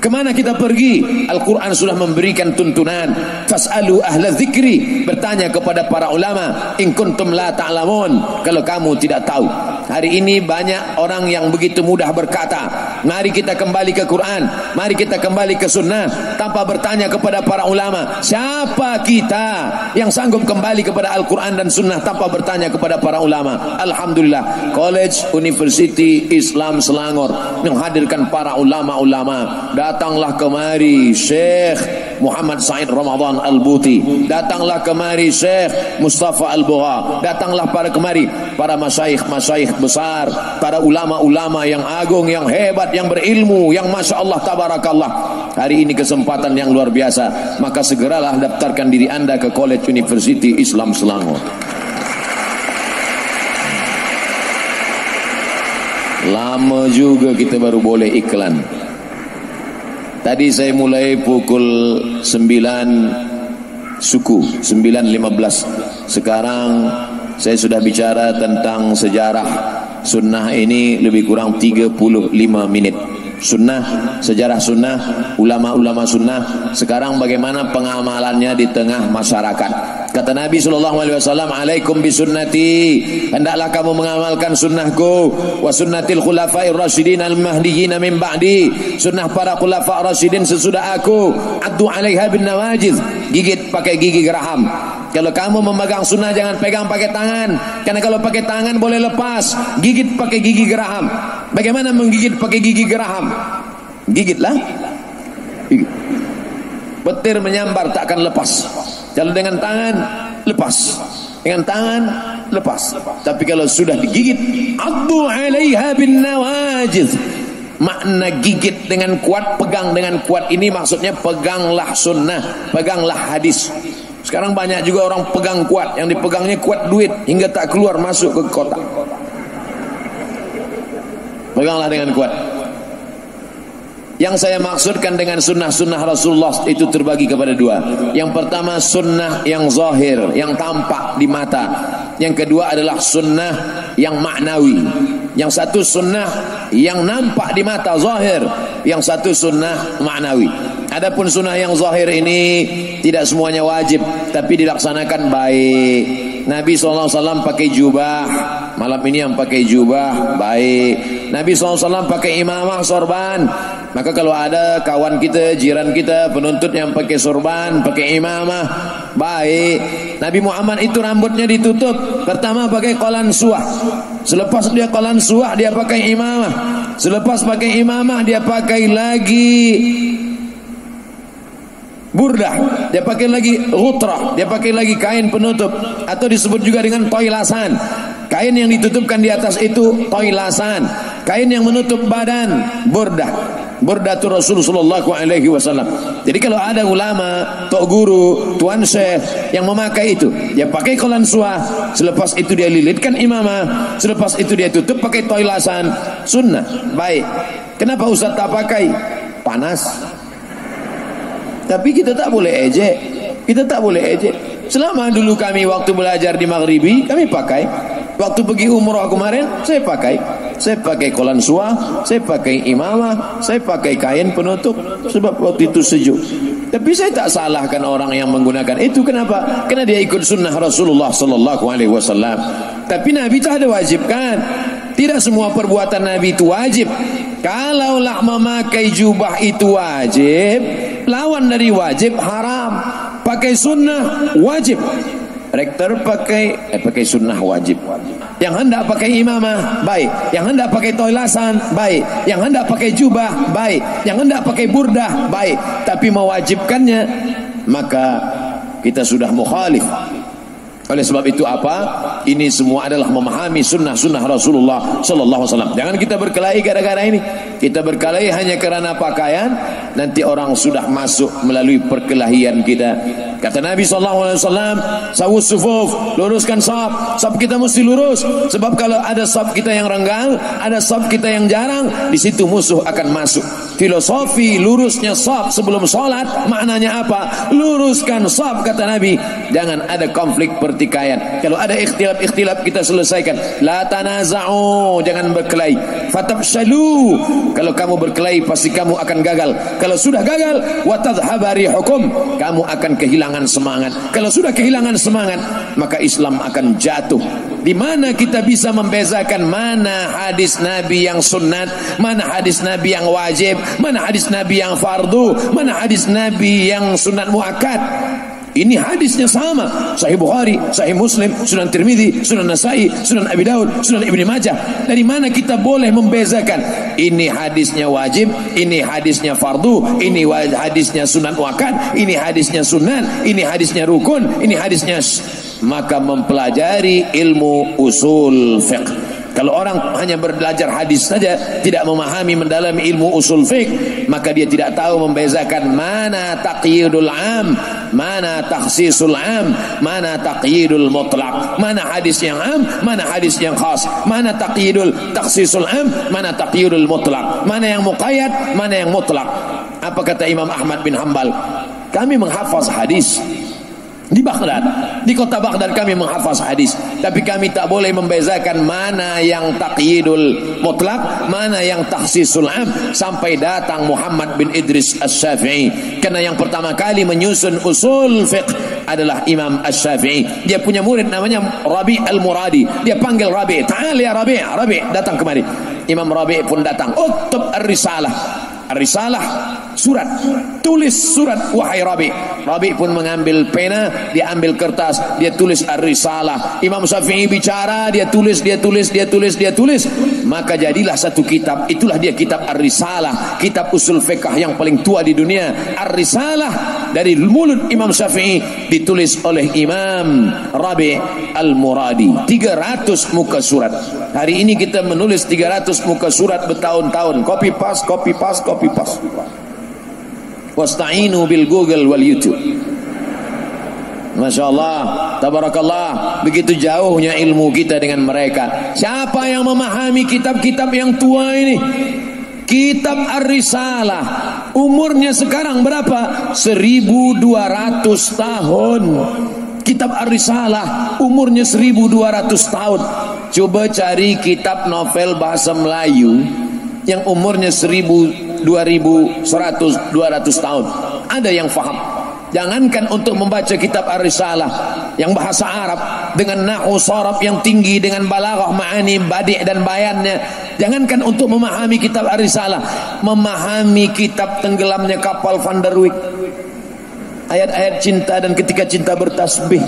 kemana kita pergi? Al-Quran sudah memberikan tuntunan. Fas'alu ahla dzikri, bertanya kepada para ulama. In kuntum la ta'lamun, kalau kamu tidak tahu. Hari ini banyak orang yang begitu mudah berkata, mari kita kembali ke Quran, mari kita kembali ke sunnah, tanpa bertanya kepada para ulama. Siapa kita yang sanggup kembali kepada Al-Quran dan sunnah tanpa bertanya kepada para ulama? Alhamdulillah, College University Islam Selangor menghadirkan para ulama-ulama. Datanglah kemari Syekh Muhammad Said Ramadan Al-Buti, datanglah kemari Syekh Mustafa Al-Bugha, datanglah kemari para masyayikh besar, para ulama-ulama yang agung, yang hebat, yang berilmu, yang Masya Allah tabarakallah. Hari ini kesempatan yang luar biasa, maka segeralah daftarkan diri Anda ke College University Islam Selangor. Lama juga kita baru boleh iklan. Tadi saya mulai pukul 9 suku, 9.15. Sekarang saya sudah bicara tentang sejarah sunnah ini lebih kurang 35 menit. Sunnah, sejarah sunnah, ulama-ulama sunnah. Sekarang bagaimana pengamalannya di tengah masyarakat. Kata Nabi SAW, alaikum bisunnati, hendaklah kamu mengamalkan sunnahku, wa sunnatil khulafa'ir rasyidin al-mahdiyyin min ba'di, sunnah para khulafa' rasyidin sesudah aku, addu 'alaiha bin nawajiz, gigit pakai gigi geraham. Kalau kamu memegang sunnah jangan pegang pakai tangan, karena kalau pakai tangan boleh lepas. Gigit pakai gigi geraham. Bagaimana menggigit pakai gigi geraham? Gigitlah. Gigit. Petir menyambar tak akan lepas. Kalau dengan tangan lepas, dengan tangan lepas. Tapi kalau sudah digigit, addu 'alaiha bin nawajiz. Makna gigit dengan kuat, pegang dengan kuat ini maksudnya peganglah sunnah, peganglah hadis. Sekarang banyak juga orang pegang kuat, yang dipegangnya kuat duit hingga tak keluar masuk ke kotak. Peganglah dengan kuat. Yang saya maksudkan dengan sunnah-sunnah Rasulullah itu terbagi kepada dua. Yang pertama sunnah yang zahir, yang tampak di mata. Yang kedua adalah sunnah yang maknawi. Yang satu sunnah yang nampak di mata, zahir. Yang satu sunnah maknawi. Adapun sunnah yang zahir ini tidak semuanya wajib, tapi dilaksanakan baik. Nabi SAW pakai jubah, malam ini yang pakai jubah baik. Nabi SAW pakai imamah sorban. Maka kalau ada kawan kita, jiran kita, penuntut yang pakai sorban, pakai imamah, baik. Nabi Muhammad itu rambutnya ditutup. Pertama pakai qalan suah. Selepas dia qalan suah, dia pakai imamah. Selepas pakai imamah, dia pakai lagi burdah, dia pakai lagi ghutrah, dia pakai lagi kain penutup, atau disebut juga dengan toilasan. Kain yang ditutupkan di atas itu toilasan. Kain yang menutup badan burdah. Burdatul Rasul sallallahu alaihi wasallam. Jadi kalau ada ulama, tok guru, tuan syekh yang memakai itu, dia pakai qalan suah, selepas itu dia lilitkan imamah, selepas itu dia tutup pakai toilasan, sunnah, baik. Kenapa Ustaz tak pakai? Panas. Tapi kita tak boleh ejek. Kita tak boleh ejek. Selama dulu kami waktu belajar di Maghribi, kami pakai. Waktu pergi umrah kemarin, saya pakai. Saya pakai qalan suah, saya pakai imamah, saya pakai kain penutup, sebab waktu itu sejuk. Tapi saya tak salahkan orang yang menggunakan itu. Kenapa? Karena dia ikut sunnah Rasulullah sallallahu alaihi wasallam. Tapi Nabi tak ada wajibkan. Tidak semua perbuatan Nabi itu wajib. Kalaulah memakai jubah itu wajib, lawan dari wajib haram. Pakai sunnah wajib. Rektor pakai sunnah wajib. Yang hendak pakai imamah baik, yang hendak pakai toilasan baik, yang hendak pakai jubah baik, yang hendak pakai burdah baik. Tapi mewajibkannya, maka kita sudah mukhalif. Oleh sebab itu apa? Ini semua adalah memahami sunnah-sunnah Rasulullah sallallahu alaihi wasallam. Jangan kita berkelahi gara-gara ini. Kita berkelahi hanya kerana pakaian, nanti orang sudah masuk melalui perkelahian kita. Kata Nabi sallallahu alaihi wasallam, sawus sufuf, luruskan saf. Saf kita mesti lurus, sebab kalau ada saf kita yang renggang, ada saf kita yang jarang, di situ musuh akan masuk. Filosofi lurusnya saf sebelum salat maknanya apa? Luruskan saf, kata Nabi. Jangan ada konflik pertikaian. Kalau ada ikhtilaf kita selesaikan. La tanaza'u, jangan berkelahi. Fatafshalu, kalau kamu berkelahi pasti kamu akan gagal. Kalau sudah gagal, wa tadhhaba rihukum, kamu akan kehilangan semangat. Kalau sudah kehilangan semangat, maka Islam akan jatuh. Di mana kita bisa membezakan mana hadis Nabi yang sunnat, mana hadis Nabi yang wajib, mana hadis Nabi yang fardu, mana hadis Nabi yang sunat muakkad? Ini hadisnya sama, Sahih Bukhari, Sahih Muslim, Sunan Tirmidzi, Sunan Nasai, Sunan Abi Daud, Sunan Ibnu Majah. Dari mana kita boleh membezakan? Ini hadisnya wajib, ini hadisnya fardu, ini hadisnya sunat muakkad, ini hadisnya sunan, ini hadisnya rukun, ini hadisnya maka mempelajari ilmu usul fiqh. Kalau orang hanya belajar hadis saja, tidak memahami mendalami ilmu usul fiqh, maka dia tidak tahu membezakan mana taqyidul am, mana takhsisul am, mana taqyidul mutlaq, mana hadis yang am, mana hadis yang khas, mana taqyidul takhsisul am, mana taqyidul mutlaq, mana yang muqayyad, mana yang mutlaq. Apa kata Imam Ahmad bin Hanbal? Kami menghafaz hadis di Baghdad, di kota Baghdad kami menghafaz hadis, tapi kami tak boleh membezakan mana yang taqyidul mutlak, mana yang takhsisul am, sampai datang Muhammad bin Idris Asy-Syafi'i. Karena yang pertama kali menyusun usul fiqh adalah Imam Asy-Syafi'i. Dia punya murid namanya Rabi' Al-Muradi. Dia panggil Rabi', "Ta'al ya Rabi', Rabi', datang kemari." Imam Rabi' pun datang. "Uktub ar-risalah." Risalah, surat, tulis surat wahai Rabi'. Rabi' pun mengambil pena, dia ambil kertas, dia tulis ar-risalah. Imam Syafi'i bicara, dia tulis. Maka jadilah satu kitab. Itulah dia kitab ar-risalah, kitab usul fiqh yang paling tua di dunia. Ar-risalah dari mulut Imam Syafi'i ditulis oleh Imam Rabi' Al-Muradi. 300 muka surat. Hari ini kita menulis 300 muka surat bertahun-tahun. Copy paste. Wasta'inu bil Google wal YouTube. Masya Allah, tabarakallah. Begitu jauhnya ilmu kita dengan mereka. Siapa yang memahami kitab-kitab yang tua ini? Kitab Ar-Risalah umurnya sekarang berapa? 1200 tahun. Kitab Ar-Risalah umurnya 1200 tahun. Coba cari kitab novel bahasa Melayu yang umurnya 200 tahun. Ada yang faham. Jangankan untuk membaca kitab Ar-Risalah yang bahasa Arab dengan nahwu sharaf yang tinggi, dengan balaghah, ma'ani, badi' dan bayannya. Jangankan untuk memahami kitab Ar-Risalah, memahami kitab tenggelamnya kapal Van der Wijk, ayat-ayat cinta dan ketika cinta bertasbih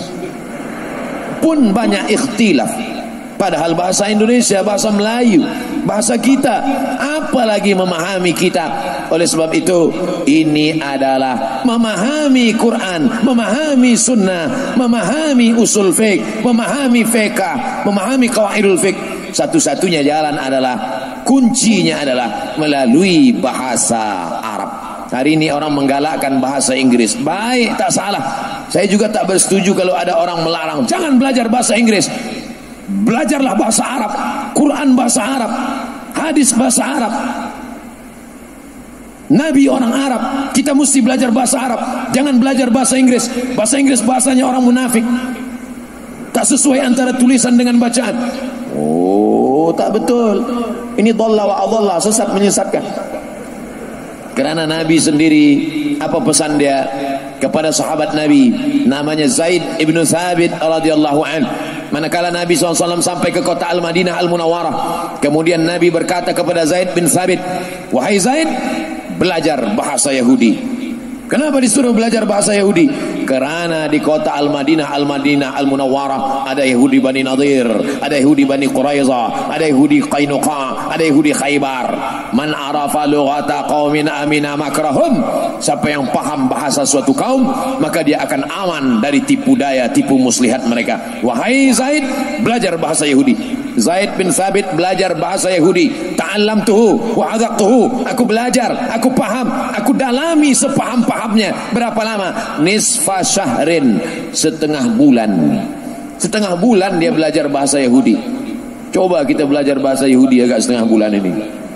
pun banyak ikhtilaf. Padahal bahasa Indonesia, bahasa Melayu, bahasa kita, apalagi memahami kitab. Oleh sebab itu, ini adalah memahami Quran, memahami sunnah, memahami usul fiqh, memahami fiqh, memahami qawaidul fiqh. Satu-satunya jalan adalah, kuncinya adalah melalui bahasa Arab. Hari ini orang menggalakkan bahasa Inggris. Baik, tak salah. Saya juga tak bersetuju kalau ada orang melarang, jangan belajar bahasa Inggris. Belajarlah bahasa Arab, Quran bahasa Arab, hadis bahasa Arab, Nabi orang Arab. Kita mesti belajar bahasa Arab, jangan belajar bahasa Inggris. Bahasa Inggris bahasanya orang munafik, tak sesuai antara tulisan dengan bacaan. Oh, tak betul. Ini dhalla wa adalla, sesat menyesatkan. Kerana Nabi sendiri, apa pesan dia kepada sahabat Nabi namanya Zaid ibn Thabit radhiyallahu anhu? Manakala Nabi SAW sampai ke kota Al-Madinah Al-Munawwarah, kemudian Nabi berkata kepada Zaid bin Thabit, "Wahai Zaid, belajar bahasa Yahudi." Kenapa disuruh belajar bahasa Yahudi? Kerana di kota Al-Madinah Al-Munawwarah ada Yahudi Bani Nadir, ada Yahudi Bani Quraiza, ada Yahudi Qainuqa, ada Yahudi Khaybar. Man arafa lughata qaumin amina makrahum. Siapa yang paham bahasa suatu kaum, maka dia akan aman dari tipu daya, tipu muslihat mereka. Wahai Zaid, belajar bahasa Yahudi. Zaid bin Thabit belajar bahasa Yahudi. Ta'allamtuhu wa 'adaqtuhu. Aku belajar, aku paham, aku dalami sepaham-pahamnya. Berapa lama? Nisfa syahrin, setengah bulan. Setengah bulan dia belajar bahasa Yahudi. Coba kita belajar bahasa Yahudi agak setengah bulan ini.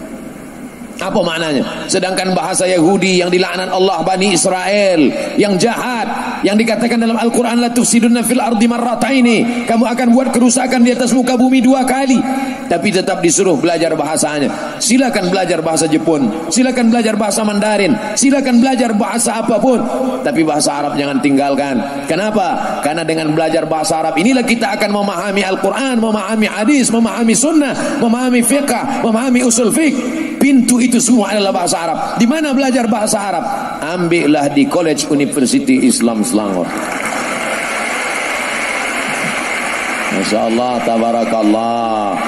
Apa maknanya? Sedangkan bahasa Yahudi yang dilaknat Allah, Bani Israel, yang jahat, yang dikatakan dalam Al-Quran, la tufsiduna fil ardi marrataini, kamu akan buat kerusakan di atas muka bumi 2 kali. Tapi tetap disuruh belajar bahasanya. Silakan belajar bahasa Jepun, silakan belajar bahasa Mandarin, silakan belajar bahasa apapun, tapi bahasa Arab jangan tinggalkan. Kenapa? Karena dengan belajar bahasa Arab inilah kita akan memahami Al-Quran, memahami hadis, memahami sunnah, memahami fiqh, memahami usul fiqh. pintu itu semua adalah bahasa Arab. Di mana belajar bahasa Arab? Ambillah di College University Islam Selangor. Masya Allah, tabarakallah.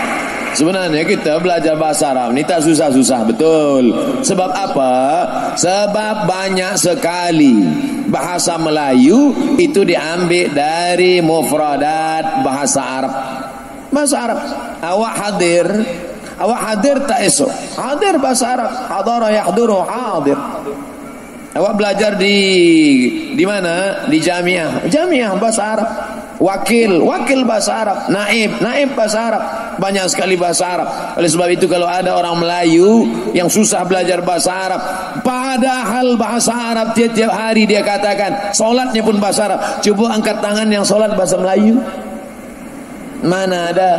Sebenarnya kita belajar bahasa Arab ini tak susah-susah, betul. Sebab apa? Sebab banyak sekali bahasa Melayu itu diambil dari mufradat bahasa Arab. Bahasa Arab. Awak hadir tak esok. Hadir bahasa Arab. Hadara yahduru hadir. Awak belajar di mana? Di jamiah bahasa Arab. Wakil bahasa Arab. Naib bahasa Arab. Banyak sekali bahasa Arab. Oleh sebab itu kalau ada orang Melayu yang susah belajar bahasa Arab, padahal bahasa Arab tiap-tiap hari dia katakan, solatnya pun bahasa Arab. Coba angkat tangan yang solat bahasa Melayu. Mana ada?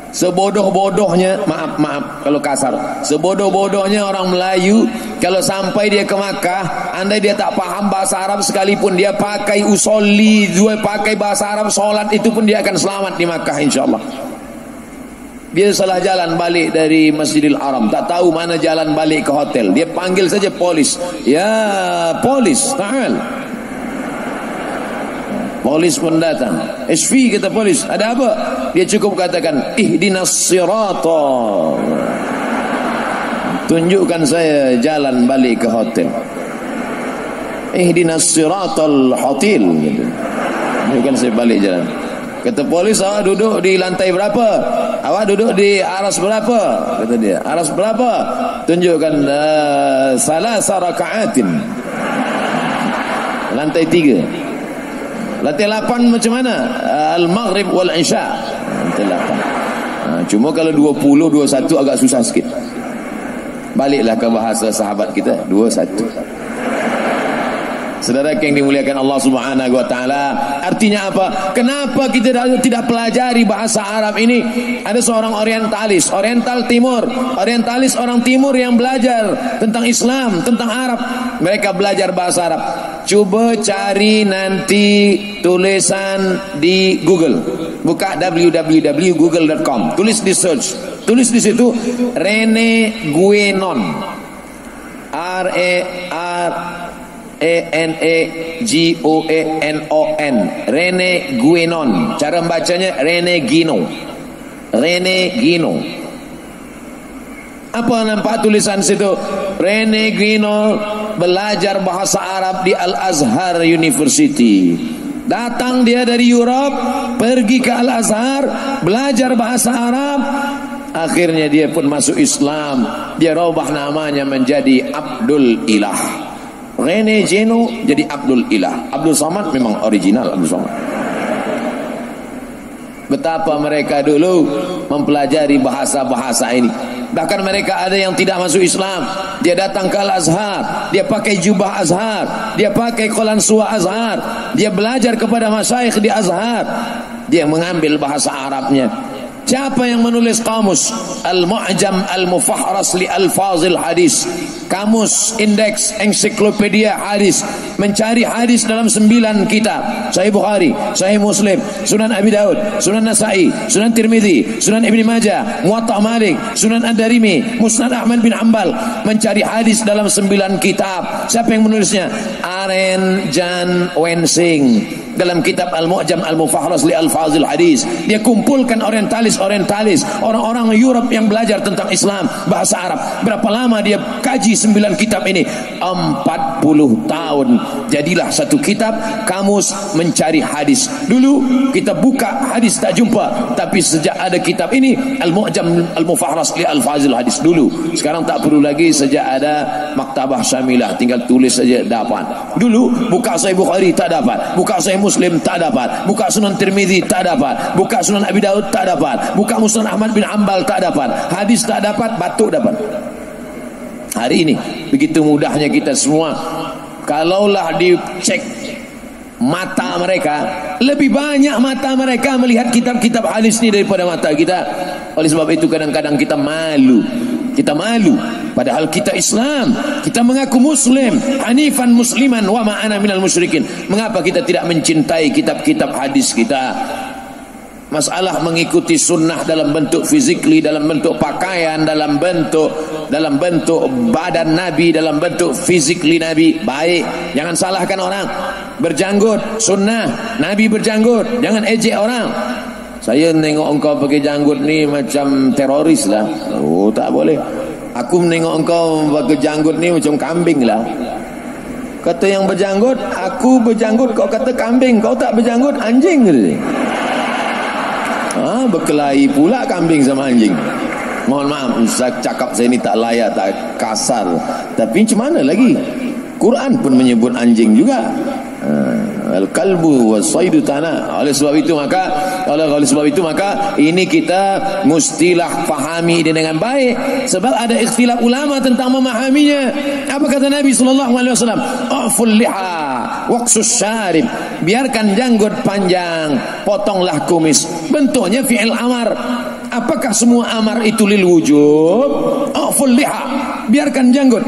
Sebodoh-bodohnya, maaf kalau kasar, sebodoh-bodohnya orang Melayu, kalau sampai dia ke Makkah, andai dia tak paham bahasa Arab sekalipun, dia pakai usolli, dia pakai bahasa Arab, solat itu pun dia akan selamat di Makkah insyaAllah. Dia salah jalan balik dari Masjidil Haram, tak tahu mana jalan balik ke hotel, dia panggil saja polis. Ya polis, ta'al. Polis pun datang. SV kata polis, ada apa? Dia cukup katakan, ihdinas sirata. Tunjukkan saya jalan balik ke hotel. Ihdinas siratal hotel. Tunjukkan saya balik jalan. Kata polis, awak duduk di lantai berapa? Awak duduk di aras berapa? Kata dia, aras berapa? Tunjukkan salasa raka'atin. Lantai 3. Lantai 8 macam mana? Al-Maghrib wal-Isya. Lantai 8. Cuma kalau 20, 21 agak susah sikit. Baliklah ke bahasa sahabat kita, 21. Saudara yang dimuliakan Allah Subhanahu wa taala, artinya apa? Kenapa kita tidak pelajari bahasa Arab ini? Ada seorang orientalis, orientalis orang timur yang belajar tentang Islam, tentang Arab. Mereka belajar bahasa Arab. Cuba cari nanti tulisan di Google. Buka www.google.com. Tulis di search. Tulis di situ Rene Guénon. R-E-N-E-G-O-E-N-O-N. Rene Guénon. Cara membacanya Rene Guénon. Apa nampak tulisan situ? Rene Guénon belajar bahasa Arab di Al-Azhar University. Datang dia dari Europe, pergi ke Al-Azhar, belajar bahasa Arab. Akhirnya dia pun masuk Islam. Dia rubah namanya menjadi Abdul Ilah. Rene Guénon jadi Abdul Ilah. Abdul Samad memang original Abdul Samad. Betapa mereka dulu mempelajari bahasa-bahasa ini. Bahkan mereka ada yang tidak masuk Islam, dia datang ke Al-Azhar, dia pakai jubah Azhar, dia pakai qalansuwa Azhar, dia belajar kepada masyayikh di Azhar, dia mengambil bahasa Arabnya. Siapa yang menulis kamus Al-Mu'jam Al-Mufahras li Alfazil Hadis, kamus indeks ensiklopedia hadis, mencari hadis dalam 9 kitab: Sahih Bukhari, Sahih Muslim, Sunan Abi Daud, Sunan Nasa'i, Sunan Tirmidzi, Sunan Ibn Majah, Muwatta Malik, Sunan Ad-Darimi, Musnad Ahmad bin Hanbal. Mencari hadis dalam 9 kitab. Siapa yang menulisnya? Aren Jan Wensing dalam kitab Al-Mu'jam Al-Mufahras li Alfazil Hadis. Dia kumpulkan orientalis, orang-orang Europe yang belajar tentang Islam, bahasa Arab. Berapa lama dia kaji 9 kitab ini? 40 tahun. Jadilah satu kitab kamus mencari hadis. Dulu kita buka hadis tak jumpa, tapi sejak ada kitab ini Al-Mu'jam Al-Mufahras li Alfazil Hadis dulu. Sekarang tak perlu lagi, sejak ada Maktabah Syamilah, tinggal tulis saja dapat. Dulu buka Sahih Bukhari tak dapat, buka Sahih Muslim tak dapat, buka Sunan Tirmidzi tak dapat, buka Sunan Abi Daud tak dapat, buka Musnad Ahmad bin Hanbal tak dapat, hadis tak dapat, batuk dapat. Hari ini begitu mudahnya kita semua. Kalaulah dicek mata mereka, lebih banyak mata mereka melihat kitab-kitab hadis ini daripada mata kita. Oleh sebab itu kadang-kadang kita malu. Padahal kita Islam, kita mengaku Muslim, hanifan musliman wa ma'ana minal musyrikin. Mengapa kita tidak mencintai kitab-kitab hadis kita? Masalah mengikuti sunnah dalam bentuk fizikli, dalam bentuk pakaian, dalam bentuk badan Nabi, dalam bentuk fizikli Nabi, baik. Jangan salahkan orang. Berjanggut sunnah, Nabi berjanggut, jangan ejek orang. Saya nengok engkau pakai janggut ni macam teroris lah. Oh, tak boleh. Aku menengok engkau pakai janggut ni macam kambing lah. Kata yang berjanggut, aku berjanggut, kau kata kambing. Kau tak berjanggut, anjing ke? Berkelahi pula kambing sama anjing. Mohon maaf, saya cakap saya ni tak layak, tak kasar. Tapi macam mana lagi? Quran pun menyebut anjing juga. Al-kalbu was-saidu tanah. Oleh sebab itu maka ini kita mustilah fahami dia dengan baik, sebab ada ikhtilaf ulama tentang memahaminya. Apa kata Nabi SAW? A'ful liha waqsus syarib, biarkan janggut panjang, potonglah kumis. Bentuknya fi'il amar. Apakah semua amar itu lil wujub? A'ful liha, biarkan janggut.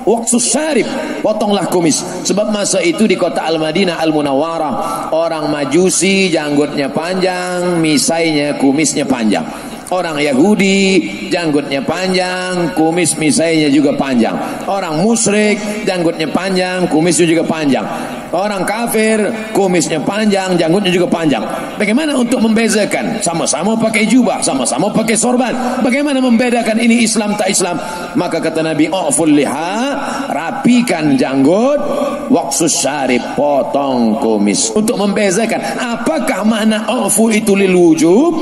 Waqsus syarib, potonglah kumis. Sebab masa itu di kota Al-Madinah Al-Munawwarah, orang Majusi janggutnya panjang, misainya, kumisnya panjang. Orang Yahudi janggutnya panjang, kumis misainya juga panjang. Orang musyrik janggutnya panjang, kumisnya juga panjang. Orang kafir kumisnya panjang, janggutnya juga panjang. Bagaimana untuk membezakan? Sama-sama pakai jubah, sama-sama pakai sorban. Bagaimana membedakan ini Islam tak Islam? Maka kata Nabi, a'ful liha, rapikan janggut, waqsus syarib, potong kumis. Untuk membezakan apakah makna a'fu itu lil wujub?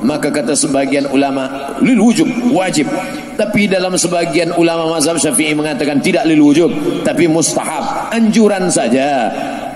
Maka kata sebagian ulama lil wujub, wajib. Tapi dalam sebagian ulama mazhab Syafi'i mengatakan tidak lil wujub, tapi mustahab, anjuran saja.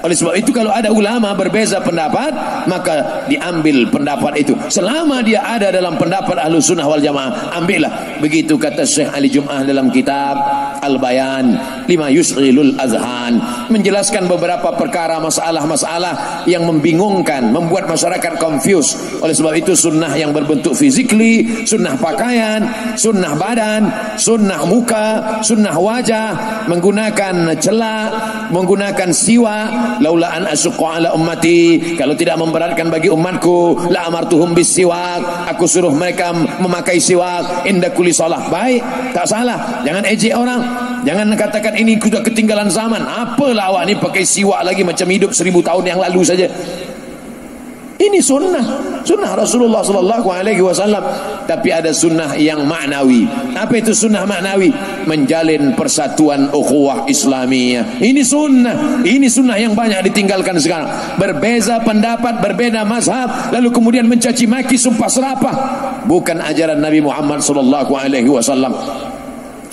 Oleh sebab itu kalau ada ulama berbeza pendapat, maka diambil pendapat itu. Selama dia ada dalam pendapat Ahlus Sunnah wal Jamaah, ambillah. Begitu kata Syekh Ali Jum'ah dalam kitab Al-Bayan lima yusghilul azhan, menjelaskan beberapa perkara masalah-masalah yang membingungkan, membuat masyarakat confused. Oleh sebab itu sunnah yang berbentuk fizikli, sunnah pakaian, sunnah badan, sunnah muka, sunnah wajah, menggunakan celak, menggunakan siwak. Laula an asyqa ala ummati, kalau tidak memberatkan bagi umatku, la amartuhum bis siwak, aku suruh mereka memakai siwak inda kulli shalah. Baik, tak salah. Jangan ejek orang, jangan katakan ini sudah ketinggalan zaman. Apalah awak ni pakai siwak lagi macam hidup 1000 tahun yang lalu saja. Ini sunnah Rasulullah sallallahu alaihi wasallam. Tapi ada sunnah yang maknawi. Apa itu sunnah maknawi? Menjalin persatuan ukhuwah Islamiyah. Ini sunnah yang banyak ditinggalkan sekarang. Berbeza pendapat, berbeda mazhab, lalu kemudian mencaci maki, sumpah serapah. Bukan ajaran Nabi Muhammad sallallahu alaihi wasallam.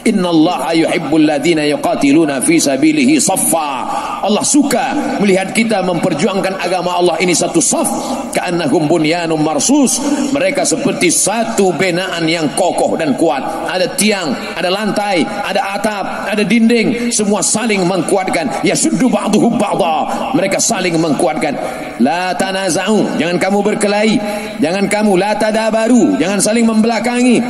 Innallaha yuhibbul ladzina yuqatiluna fi sabilihi saffa. Allah suka melihat kita memperjuangkan agama Allah ini satu saf, ka'annahum bunyanun marsus. Mereka seperti satu binaan yang kokoh dan kuat. Ada tiang, ada lantai, ada atap, ada dinding, semua saling menguatkan. Yasuddu ba'duhum ba'dha, mereka saling menguatkan. La tanaza'u, jangan kamu berkelahi, jangan kamu la tadabaru, jangan saling membelakangi.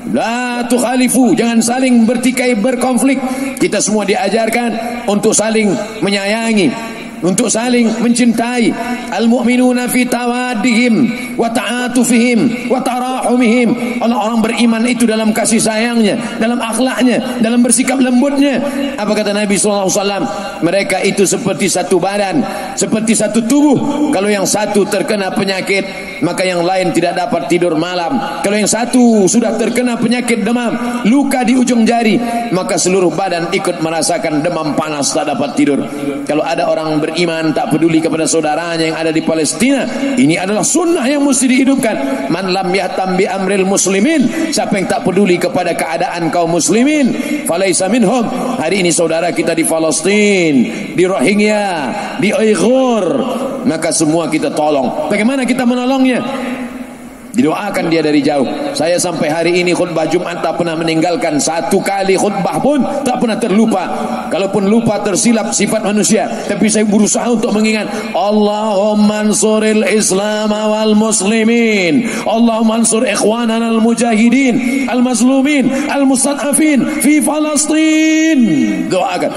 La tukhalifu, jangan saling bertikai, berkonflik. Kita semua diajarkan untuk saling menyayangi, untuk saling mencintai. Al-mu'minuna fi tawaddihim wa ta'atufihim wa tarahumihim. Orang-orang beriman itu dalam kasih sayangnya, dalam akhlaknya, dalam bersikap lembutnya. Apa kata Nabi SAW? Mereka itu seperti satu badan, seperti satu tubuh. Kalau yang satu terkena penyakit, maka yang lain tidak dapat tidur malam. Kalau yang satu sudah terkena penyakit demam, luka di ujung jari, maka seluruh badan ikut merasakan demam panas, tak dapat tidur. Kalau ada orang beriman tak peduli kepada saudaranya yang ada di Palestina, ini adalah sunnah yang mesti dihidupkan. Man lam yahtam bi amril muslimin, siapa yang tak peduli kepada keadaan kaum muslimin, falaisa minhum. Hari ini saudara kita di Palestina, di Rohingya, di Uyghur, maka semua kita tolong. Bagaimana kita menolongnya? Didoakan dia dari jauh. Saya sampai hari ini khutbah Jumat tak pernah meninggalkan satu kali khutbah pun, tak pernah terlupa. Kalaupun lupa tersilap sifat manusia, tapi saya berusaha untuk mengingat. Allahumma ansuril Islam wal muslimin, Allahumma ansur ikhwanana al mujahidin al mazlumin al mustad'afin fi Palestin. Doakan.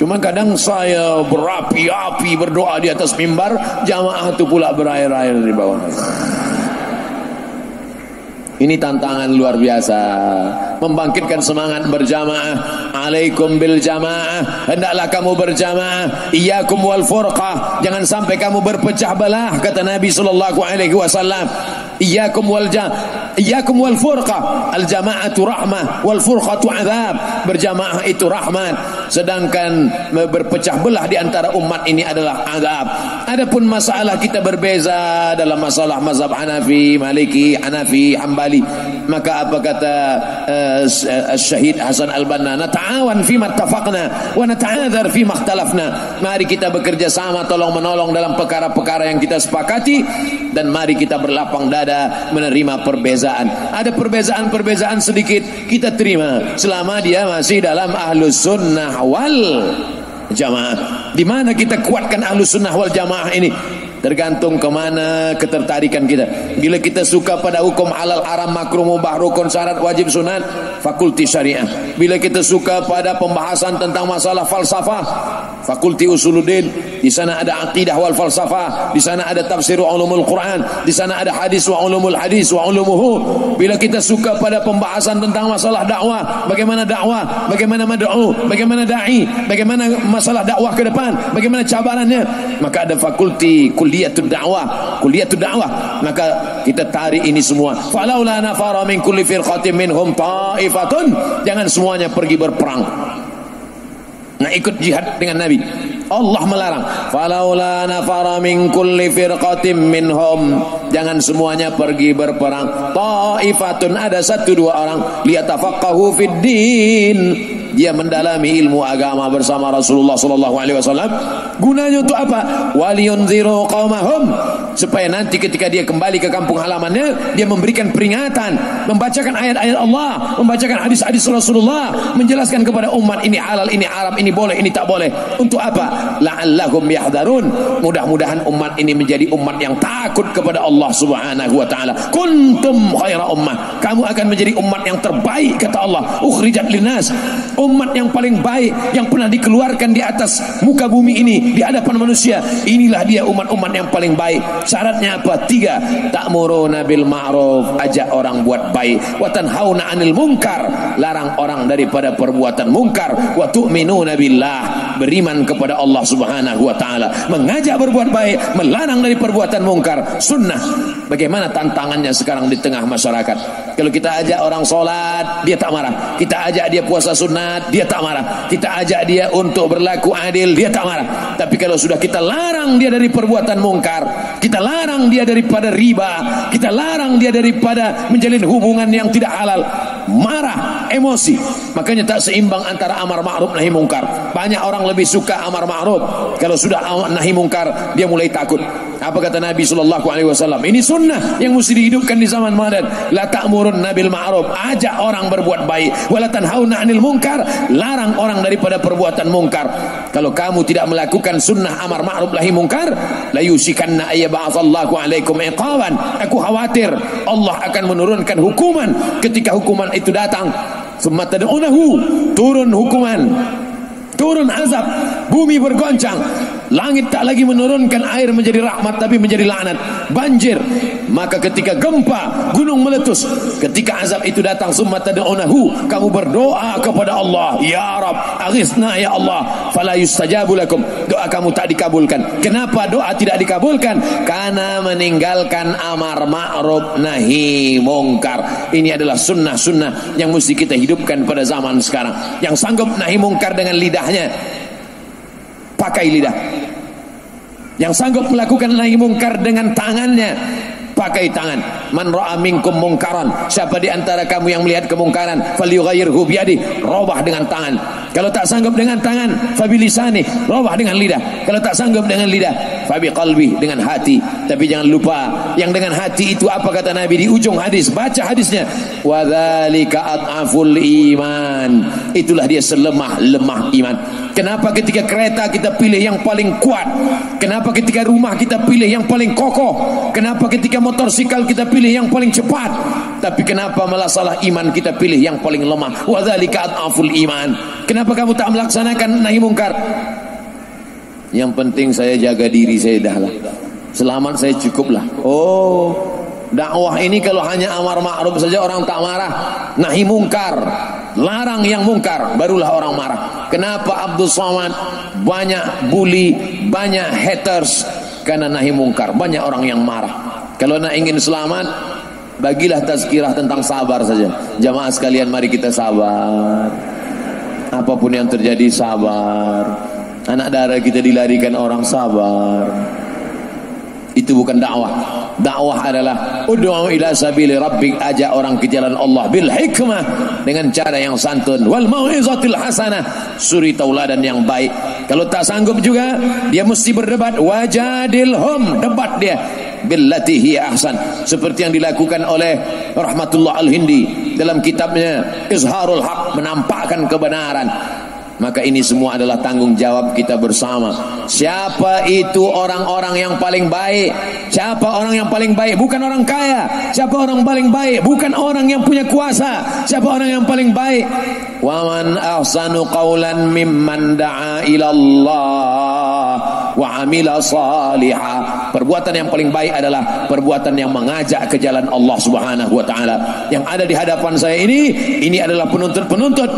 Cuma kadang saya berapi-api berdoa di atas mimbar, jamaah itu pula berair-air di bawah. Ini tantangan luar biasa, membangkitkan semangat berjamaah. Alaikum bil jamaah, hendaklah kamu berjamaah. Iyyakum wal furqah, jangan sampai kamu berpecah belah, kata Nabi sallallahu alaihi wasallam. Iyyakum wal furqah, al jamaatu rahmah wal furqatu azab. Berjamaah itu rahmat, sedangkan berpecah belah di antara umat ini adalah azab. Adapun masalah kita berbeza dalam masalah mazhab Hanafi, Maliki, Hanafi, Hambali, maka apa kata Syahid Hasan Al-Banna, nata'awan fima ittafaqna wa nata'adzar fima ikhtalafna. Mari kita bekerja sama, tolong menolong dalam perkara-perkara yang kita sepakati, dan mari kita berlapang dada menerima perbezaan. Ada perbezaan-perbezaan sedikit kita terima selama dia masih dalam ahlus sunnah wal jamaah. Di mana kita kuatkan ahlus sunnah wal jamaah ini? Tergantung kemana ketertarikan kita. Bila kita suka pada hukum halal, haram, makruh, mubah, rukun, syarat, wajib, sunat, fakulti syariah. Bila kita suka pada pembahasan tentang masalah falsafah, fakulti usuluddin. Di sana ada aqidah wal falsafah, di sana ada tafsir ulumul Quran, di sana ada hadis wa ulumul hadis wa ulumuhu. Bila kita suka pada pembahasan tentang masalah dakwah, bagaimana dakwah, bagaimana mad'u, bagaimana dai, bagaimana masalah dakwah ke depan, bagaimana cabarannya, maka ada fakulti kuliyatud dakwah, maka kita tarik ini semua. Falaula nafara min kulli firqatin minhum ta'ifatun, jangan semuanya pergi berperang. Nah, ikut jihad dengan Nabi. Allah melarang. Falaula nafara min kulli firqatin minhum, jangan semuanya pergi berperang. Ta'ifatun, ada satu dua orang, liyatafaqahu fid din, dia mendalami ilmu agama bersama Rasulullah sallallahu alaihi wasallam. Gunanya untuk apa? Waliyunziru qaumahum, supaya nanti ketika dia kembali ke kampung halamannya, dia memberikan peringatan, membacakan ayat-ayat Allah, membacakan hadis-hadis Rasulullah, menjelaskan kepada umat ini halal, ini haram, ini boleh, ini tak boleh. Untuk apa? La'allahum yahdharun, mudah-mudahan umat ini menjadi umat yang takut kepada Allah Subhanahu wa taala. Kuntum khaira ummah, kamu akan menjadi umat yang terbaik, kata Allah. Ukhrijat linnas, umat yang paling baik yang pernah dikeluarkan di atas muka bumi ini, di hadapan manusia. Inilah dia umat-umat yang paling baik. Syaratnya apa? 3. Ta'muruna bil ma'ruf, ajak orang buat baik. Wa tanhauna 'anil munkar, larang orang daripada perbuatan mungkar. Wa tu'minuna billah, beriman kepada Allah Subhanahu wa taala, mengajak berbuat baik, melarang dari perbuatan mungkar. Sunnah. Bagaimana tantangannya sekarang di tengah masyarakat? Kalau kita ajak orang solat, dia tak marah. Kita ajak dia puasa sunat, dia tak marah. Kita ajak dia untuk berlaku adil, dia tak marah. Tapi kalau sudah kita larang dia dari perbuatan mungkar, kita larang dia daripada riba, kita larang dia daripada menjalin hubungan yang tidak halal, marah, emosi. Makanya tak seimbang antara amar ma'ruf nahi mungkar. Banyak orang lebih suka amar ma'ruf. Kalau sudah nahi mungkar, dia mulai takut. Apa kata Nabi sallallahu alaihi wasallam? Ini sunnah yang mesti dihidupkan di zaman modern. La ta'murun nabil ma'ruf, ajak orang berbuat baik. Wa la tanhauna 'anil munkar, larang orang daripada perbuatan mungkar. Kalau kamu tidak melakukan sunnah amar ma'ruf nahi mungkar, la yusikanna ayyab'atsallahu 'alaikum iqaban. Aku khawatir Allah akan menurunkan hukuman. Ketika hukuman itu datang, summa tad'unahu, turun hukuman, turun azab, bumi bergoncang, langit tak lagi menurunkan air menjadi rahmat tapi menjadi laknat, banjir. Maka ketika gempa, gunung meletus, ketika azab itu datang, summa tad'unahu, kamu berdoa kepada Allah, ya Rab, aghithna ya Allah, fala yustajabu lakum, doa kamu tak dikabulkan. Kenapa doa tidak dikabulkan? Karena meninggalkan amar ma'ruf nahi mungkar. Ini adalah sunnah-sunnah yang mesti kita hidupkan pada zaman sekarang. Yang sanggup nahi mungkar dengan lidahnya, pakai lidah. Yang sanggup melakukan nahi mungkar dengan tangannya, pakai tangan. Man ra'a minkum mungkaran, siapa di antara kamu yang melihat kemungkaran, falyughayyirhu biyadihi, robah dengan tangan. Kalau tak sanggup dengan tangan, fabilisani, robah dengan lidah. Kalau tak sanggup dengan lidah, fabiqalbi, dengan hati. Tapi jangan lupa, yang dengan hati itu apa kata Nabi di ujung hadis? Baca hadisnya. Wa dzalika ad'aful iman, itulah dia selemah-lemah iman. Kenapa ketika kereta kita pilih yang paling kuat? Kenapa ketika rumah kita pilih yang paling kokoh? Kenapa ketika motorsikal kita pilih yang paling cepat? Tapi kenapa malah salah iman kita pilih yang paling lemah? Wa dzalika ad'aful iman. Kenapa kamu tak melaksanakan nahi mungkar? Yang penting saya jaga diri saya dah lah. Selamat saya cukuplah. Oh, dakwah ini kalau hanya amar ma'ruf saja orang tak marah. Nahi mungkar, larang yang mungkar, barulah orang marah. Kenapa Abdul Somad banyak bully, banyak haters? Karena nahi mungkar, banyak orang yang marah. Kalau nak ingin selamat, bagilah tazkirah tentang sabar saja. Jamaah sekalian, mari kita sabar. Apapun yang terjadi, sabar. Anak darah kita dilarikan orang, sabar. Itu bukan dakwah. Dakwah adalah ud'u ila sabili rabbik, ajak orang ke jalan Allah bil hikmah, dengan cara yang santun, wal mau'izatil hasanah, suri tauladan yang baik. Kalau tak sanggup juga, dia mesti berdebat, wajadilhum, debat dia billati hiya ahsan, seperti yang dilakukan oleh Rahmatullah Al-Hindi dalam kitabnya Izharul Haq, menampakkan kebenaran. Maka ini semua adalah tanggung jawab kita bersama. Siapa itu orang-orang yang paling baik? Siapa orang yang paling baik? Bukan orang kaya. Siapa orang paling baik? Bukan orang yang punya kuasa. Siapa orang yang paling baik? Wa man ahsanu qawlan mimman da'a ila Allah wa amila salihah. Perbuatan yang paling baik adalah perbuatan yang mengajak ke jalan Allah Subhanahu wa taala. Yang ada di hadapan saya ini adalah penuntut-penuntut.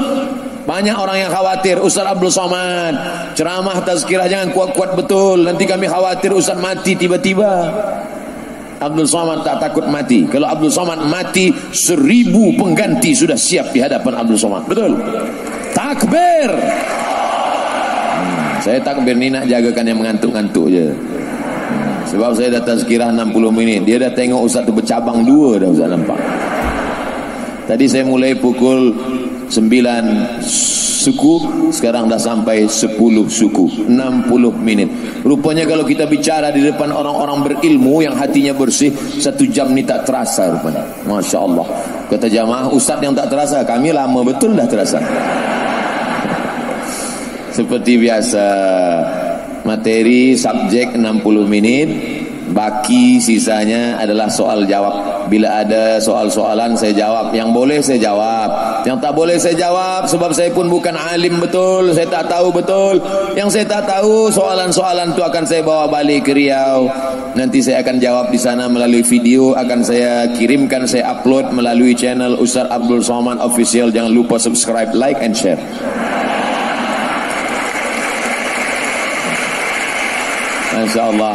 Banyak orang yang khawatir, Ustaz Abdul Somad ceramah tazkirah jangan kuat-kuat betul, nanti kami khawatir Ustaz mati tiba-tiba. Abdul Somad tak takut mati. Kalau Abdul Somad mati, 1000 pengganti sudah siap di hadapan Abdul Somad. Betul? Takbir. Saya takbir ni nak jagakan yang mengantuk-ngantuk je. Sebab saya dah tazkirah 60 minit, dia dah tengok Ustaz tu bercabang 2 dah, Ustaz nampak. Tadi saya mulai pukul 9 suku, sekarang dah sampai 10 suku, 60 minit. Rupanya kalau kita bicara di depan orang-orang berilmu yang hatinya bersih, 1 jam ni tak terasa rupanya. Masya Allah. Kata jamaah, Ustaz yang tak terasa, kami lama betul dah terasa. Seperti biasa, materi subjek 60 menit, baki sisanya adalah soal jawab. Bila ada soal-soalan saya jawab, yang boleh saya jawab, yang tak boleh saya jawab, sebab saya pun bukan alim betul, saya tak tahu betul. Yang saya tak tahu, soalan-soalan itu akan saya bawa balik ke Riau. Nanti saya akan jawab di sana melalui video, akan saya kirimkan, saya upload melalui channel Ustaz Abdul Somad Official. Jangan lupa subscribe, like and share. Masya Allah,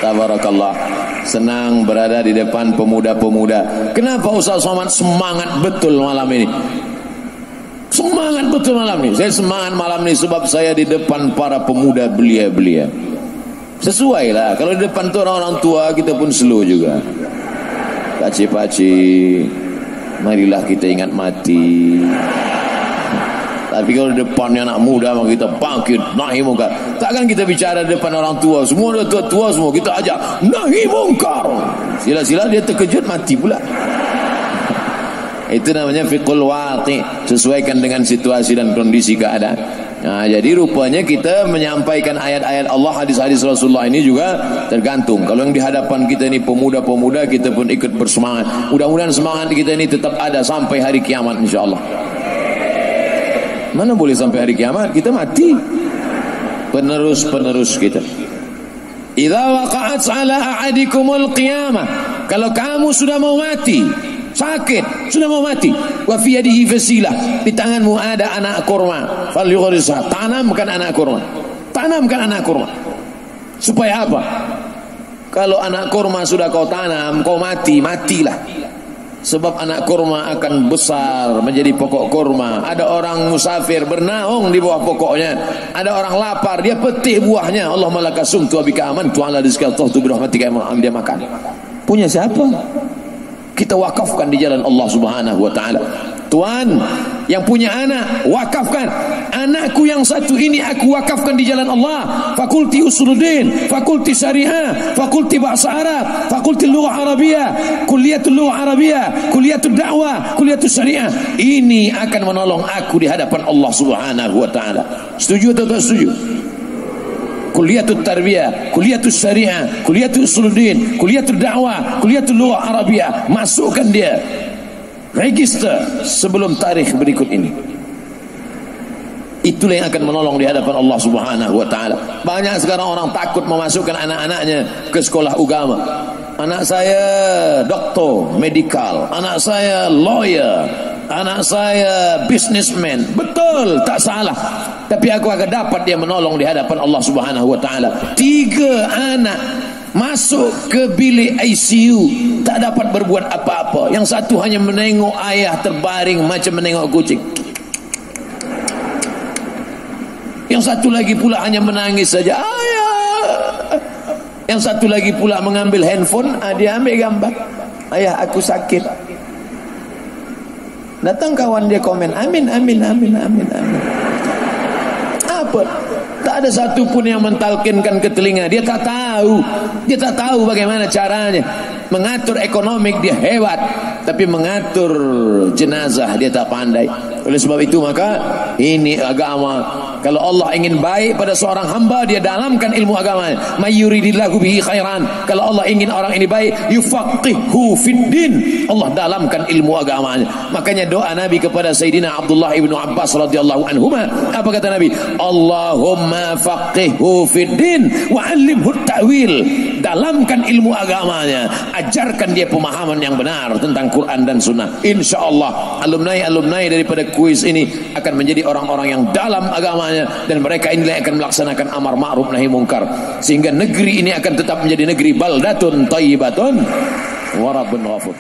tabarakallah. Senang berada di depan pemuda-pemuda. Kenapa Ustaz Somad semangat betul malam ini? Semangat betul malam ini. Saya semangat malam ini sebab saya di depan para pemuda belia-belia. Sesuai lah. Kalau di depan tu orang-orang tua, kita pun slow juga. Pakcik-pakcik, marilah kita ingat mati. Tapi kalau depannya anak muda, maka kita bangkit nahi mungkar. Takkan kita bicara depan orang tua, semua dah tua-tua semua, kita ajak nahi mungkar. Sila-sila dia terkejut, mati pula. Itu namanya fiqhul waqi', sesuaikan dengan situasi dan kondisi keadaan. Nah, jadi rupanya kita menyampaikan ayat-ayat Allah, hadis-hadis Rasulullah ini juga tergantung. Kalau yang di hadapan kita ini pemuda-pemuda, kita pun ikut bersemangat. Mudah-mudahan semangat kita ini tetap ada sampai hari kiamat insyaAllah. Mana boleh sampai hari kiamat, kita mati. Penerus-penerus kita. Idza waqa'at 'ala ahadikumul qiyamah, kalau kamu sudah mau mati, sakit, sudah mau mati, wa fi yadihi fasilah, di tanganmu ada anak kurma, falyughrisha, tanamkan anak kurma. Tanamkan anak kurma. Supaya apa? Kalau anak kurma sudah kau tanam, kau mati, matilah. Sebab anak kurma akan besar menjadi pokok kurma. Ada orang musafir bernaung di bawah pokoknya. Ada orang lapar, dia petik buahnya. Allahumma laka sumtu wa bika amantu ala rizqi tuhtu bi rahmatika, dia makan. Punya siapa? Kita wakafkan di jalan Allah Subhanahu wa taala. Tuan yang punya anak, wakafkan. Anakku yang satu ini aku wakafkan di jalan Allah. Fakulti Usuluddin, fakulti Syariah, fakulti Bahasa Arab, fakulti Lughah Arabiyah, Kuliatul Lughah Arabiyah, Kuliatul Da'wah, Kuliatul Syariah. Ini akan menolong aku di hadapan Allah Subhanahu wa taala. Setuju atau tak setuju? Kuliatul Tarbiyah, Kuliatul Syariah, Kuliatul Usuluddin, Kuliatul Da'wah, Kuliatul Lughah Arabiyah. Masukkan dia. Register sebelum tarikh berikut ini. Itulah yang akan menolong di hadapan Allah Subhanahu wa taala. Banyak sekarang orang takut memasukkan anak-anaknya ke sekolah agama. Anak saya doktor medical, anak saya lawyer, anak saya businessman. Betul, tak salah. Tapi aku akan dapat dia menolong di hadapan Allah Subhanahu wa taala. 3 anak masuk ke bilik ICU, tak dapat berbuat apa-apa. Yang satu hanya menengok ayah terbaring macam menengok kucing. Yang satu lagi pula hanya menangis saja, ayah. Yang satu lagi pula mengambil handphone, dia ambil gambar, ayah aku sakit. Datang kawan dia komen, amin amin amin amin amin. Apa? Tak ada satu pun yang mentalkinkan ke telinga. Dia tak tahu. Dia tak tahu bagaimana caranya. Mengatur ekonomi dia hebat, tapi mengatur jenazah dia tak pandai. Oleh sebab itu maka ini agama. Kalau Allah ingin baik pada seorang hamba, dia dalamkan ilmu agamanya. May yuridillahu bihi khairan. Kalau Allah ingin orang ini baik, yufaqihu fiddin. Allah dalamkan ilmu agamanya. Makanya doa Nabi kepada Sayyidina Abdullah ibnu Abbas radhiyallahu anhuma, apa kata Nabi? Allahumma faqihu fiddin wa 'allimhu ta'wil. Dalamkan ilmu agamanya, ajarkan dia pemahaman yang benar tentang Quran dan Sunnah. InsyaAllah alumni daripada kuis ini akan menjadi orang-orang yang dalam agamanya, dan mereka inilah yang akan melaksanakan amar ma'ruf nahi mungkar, sehingga negeri ini akan tetap menjadi negeri baldatun thayyibatun wa rabbun ghafur.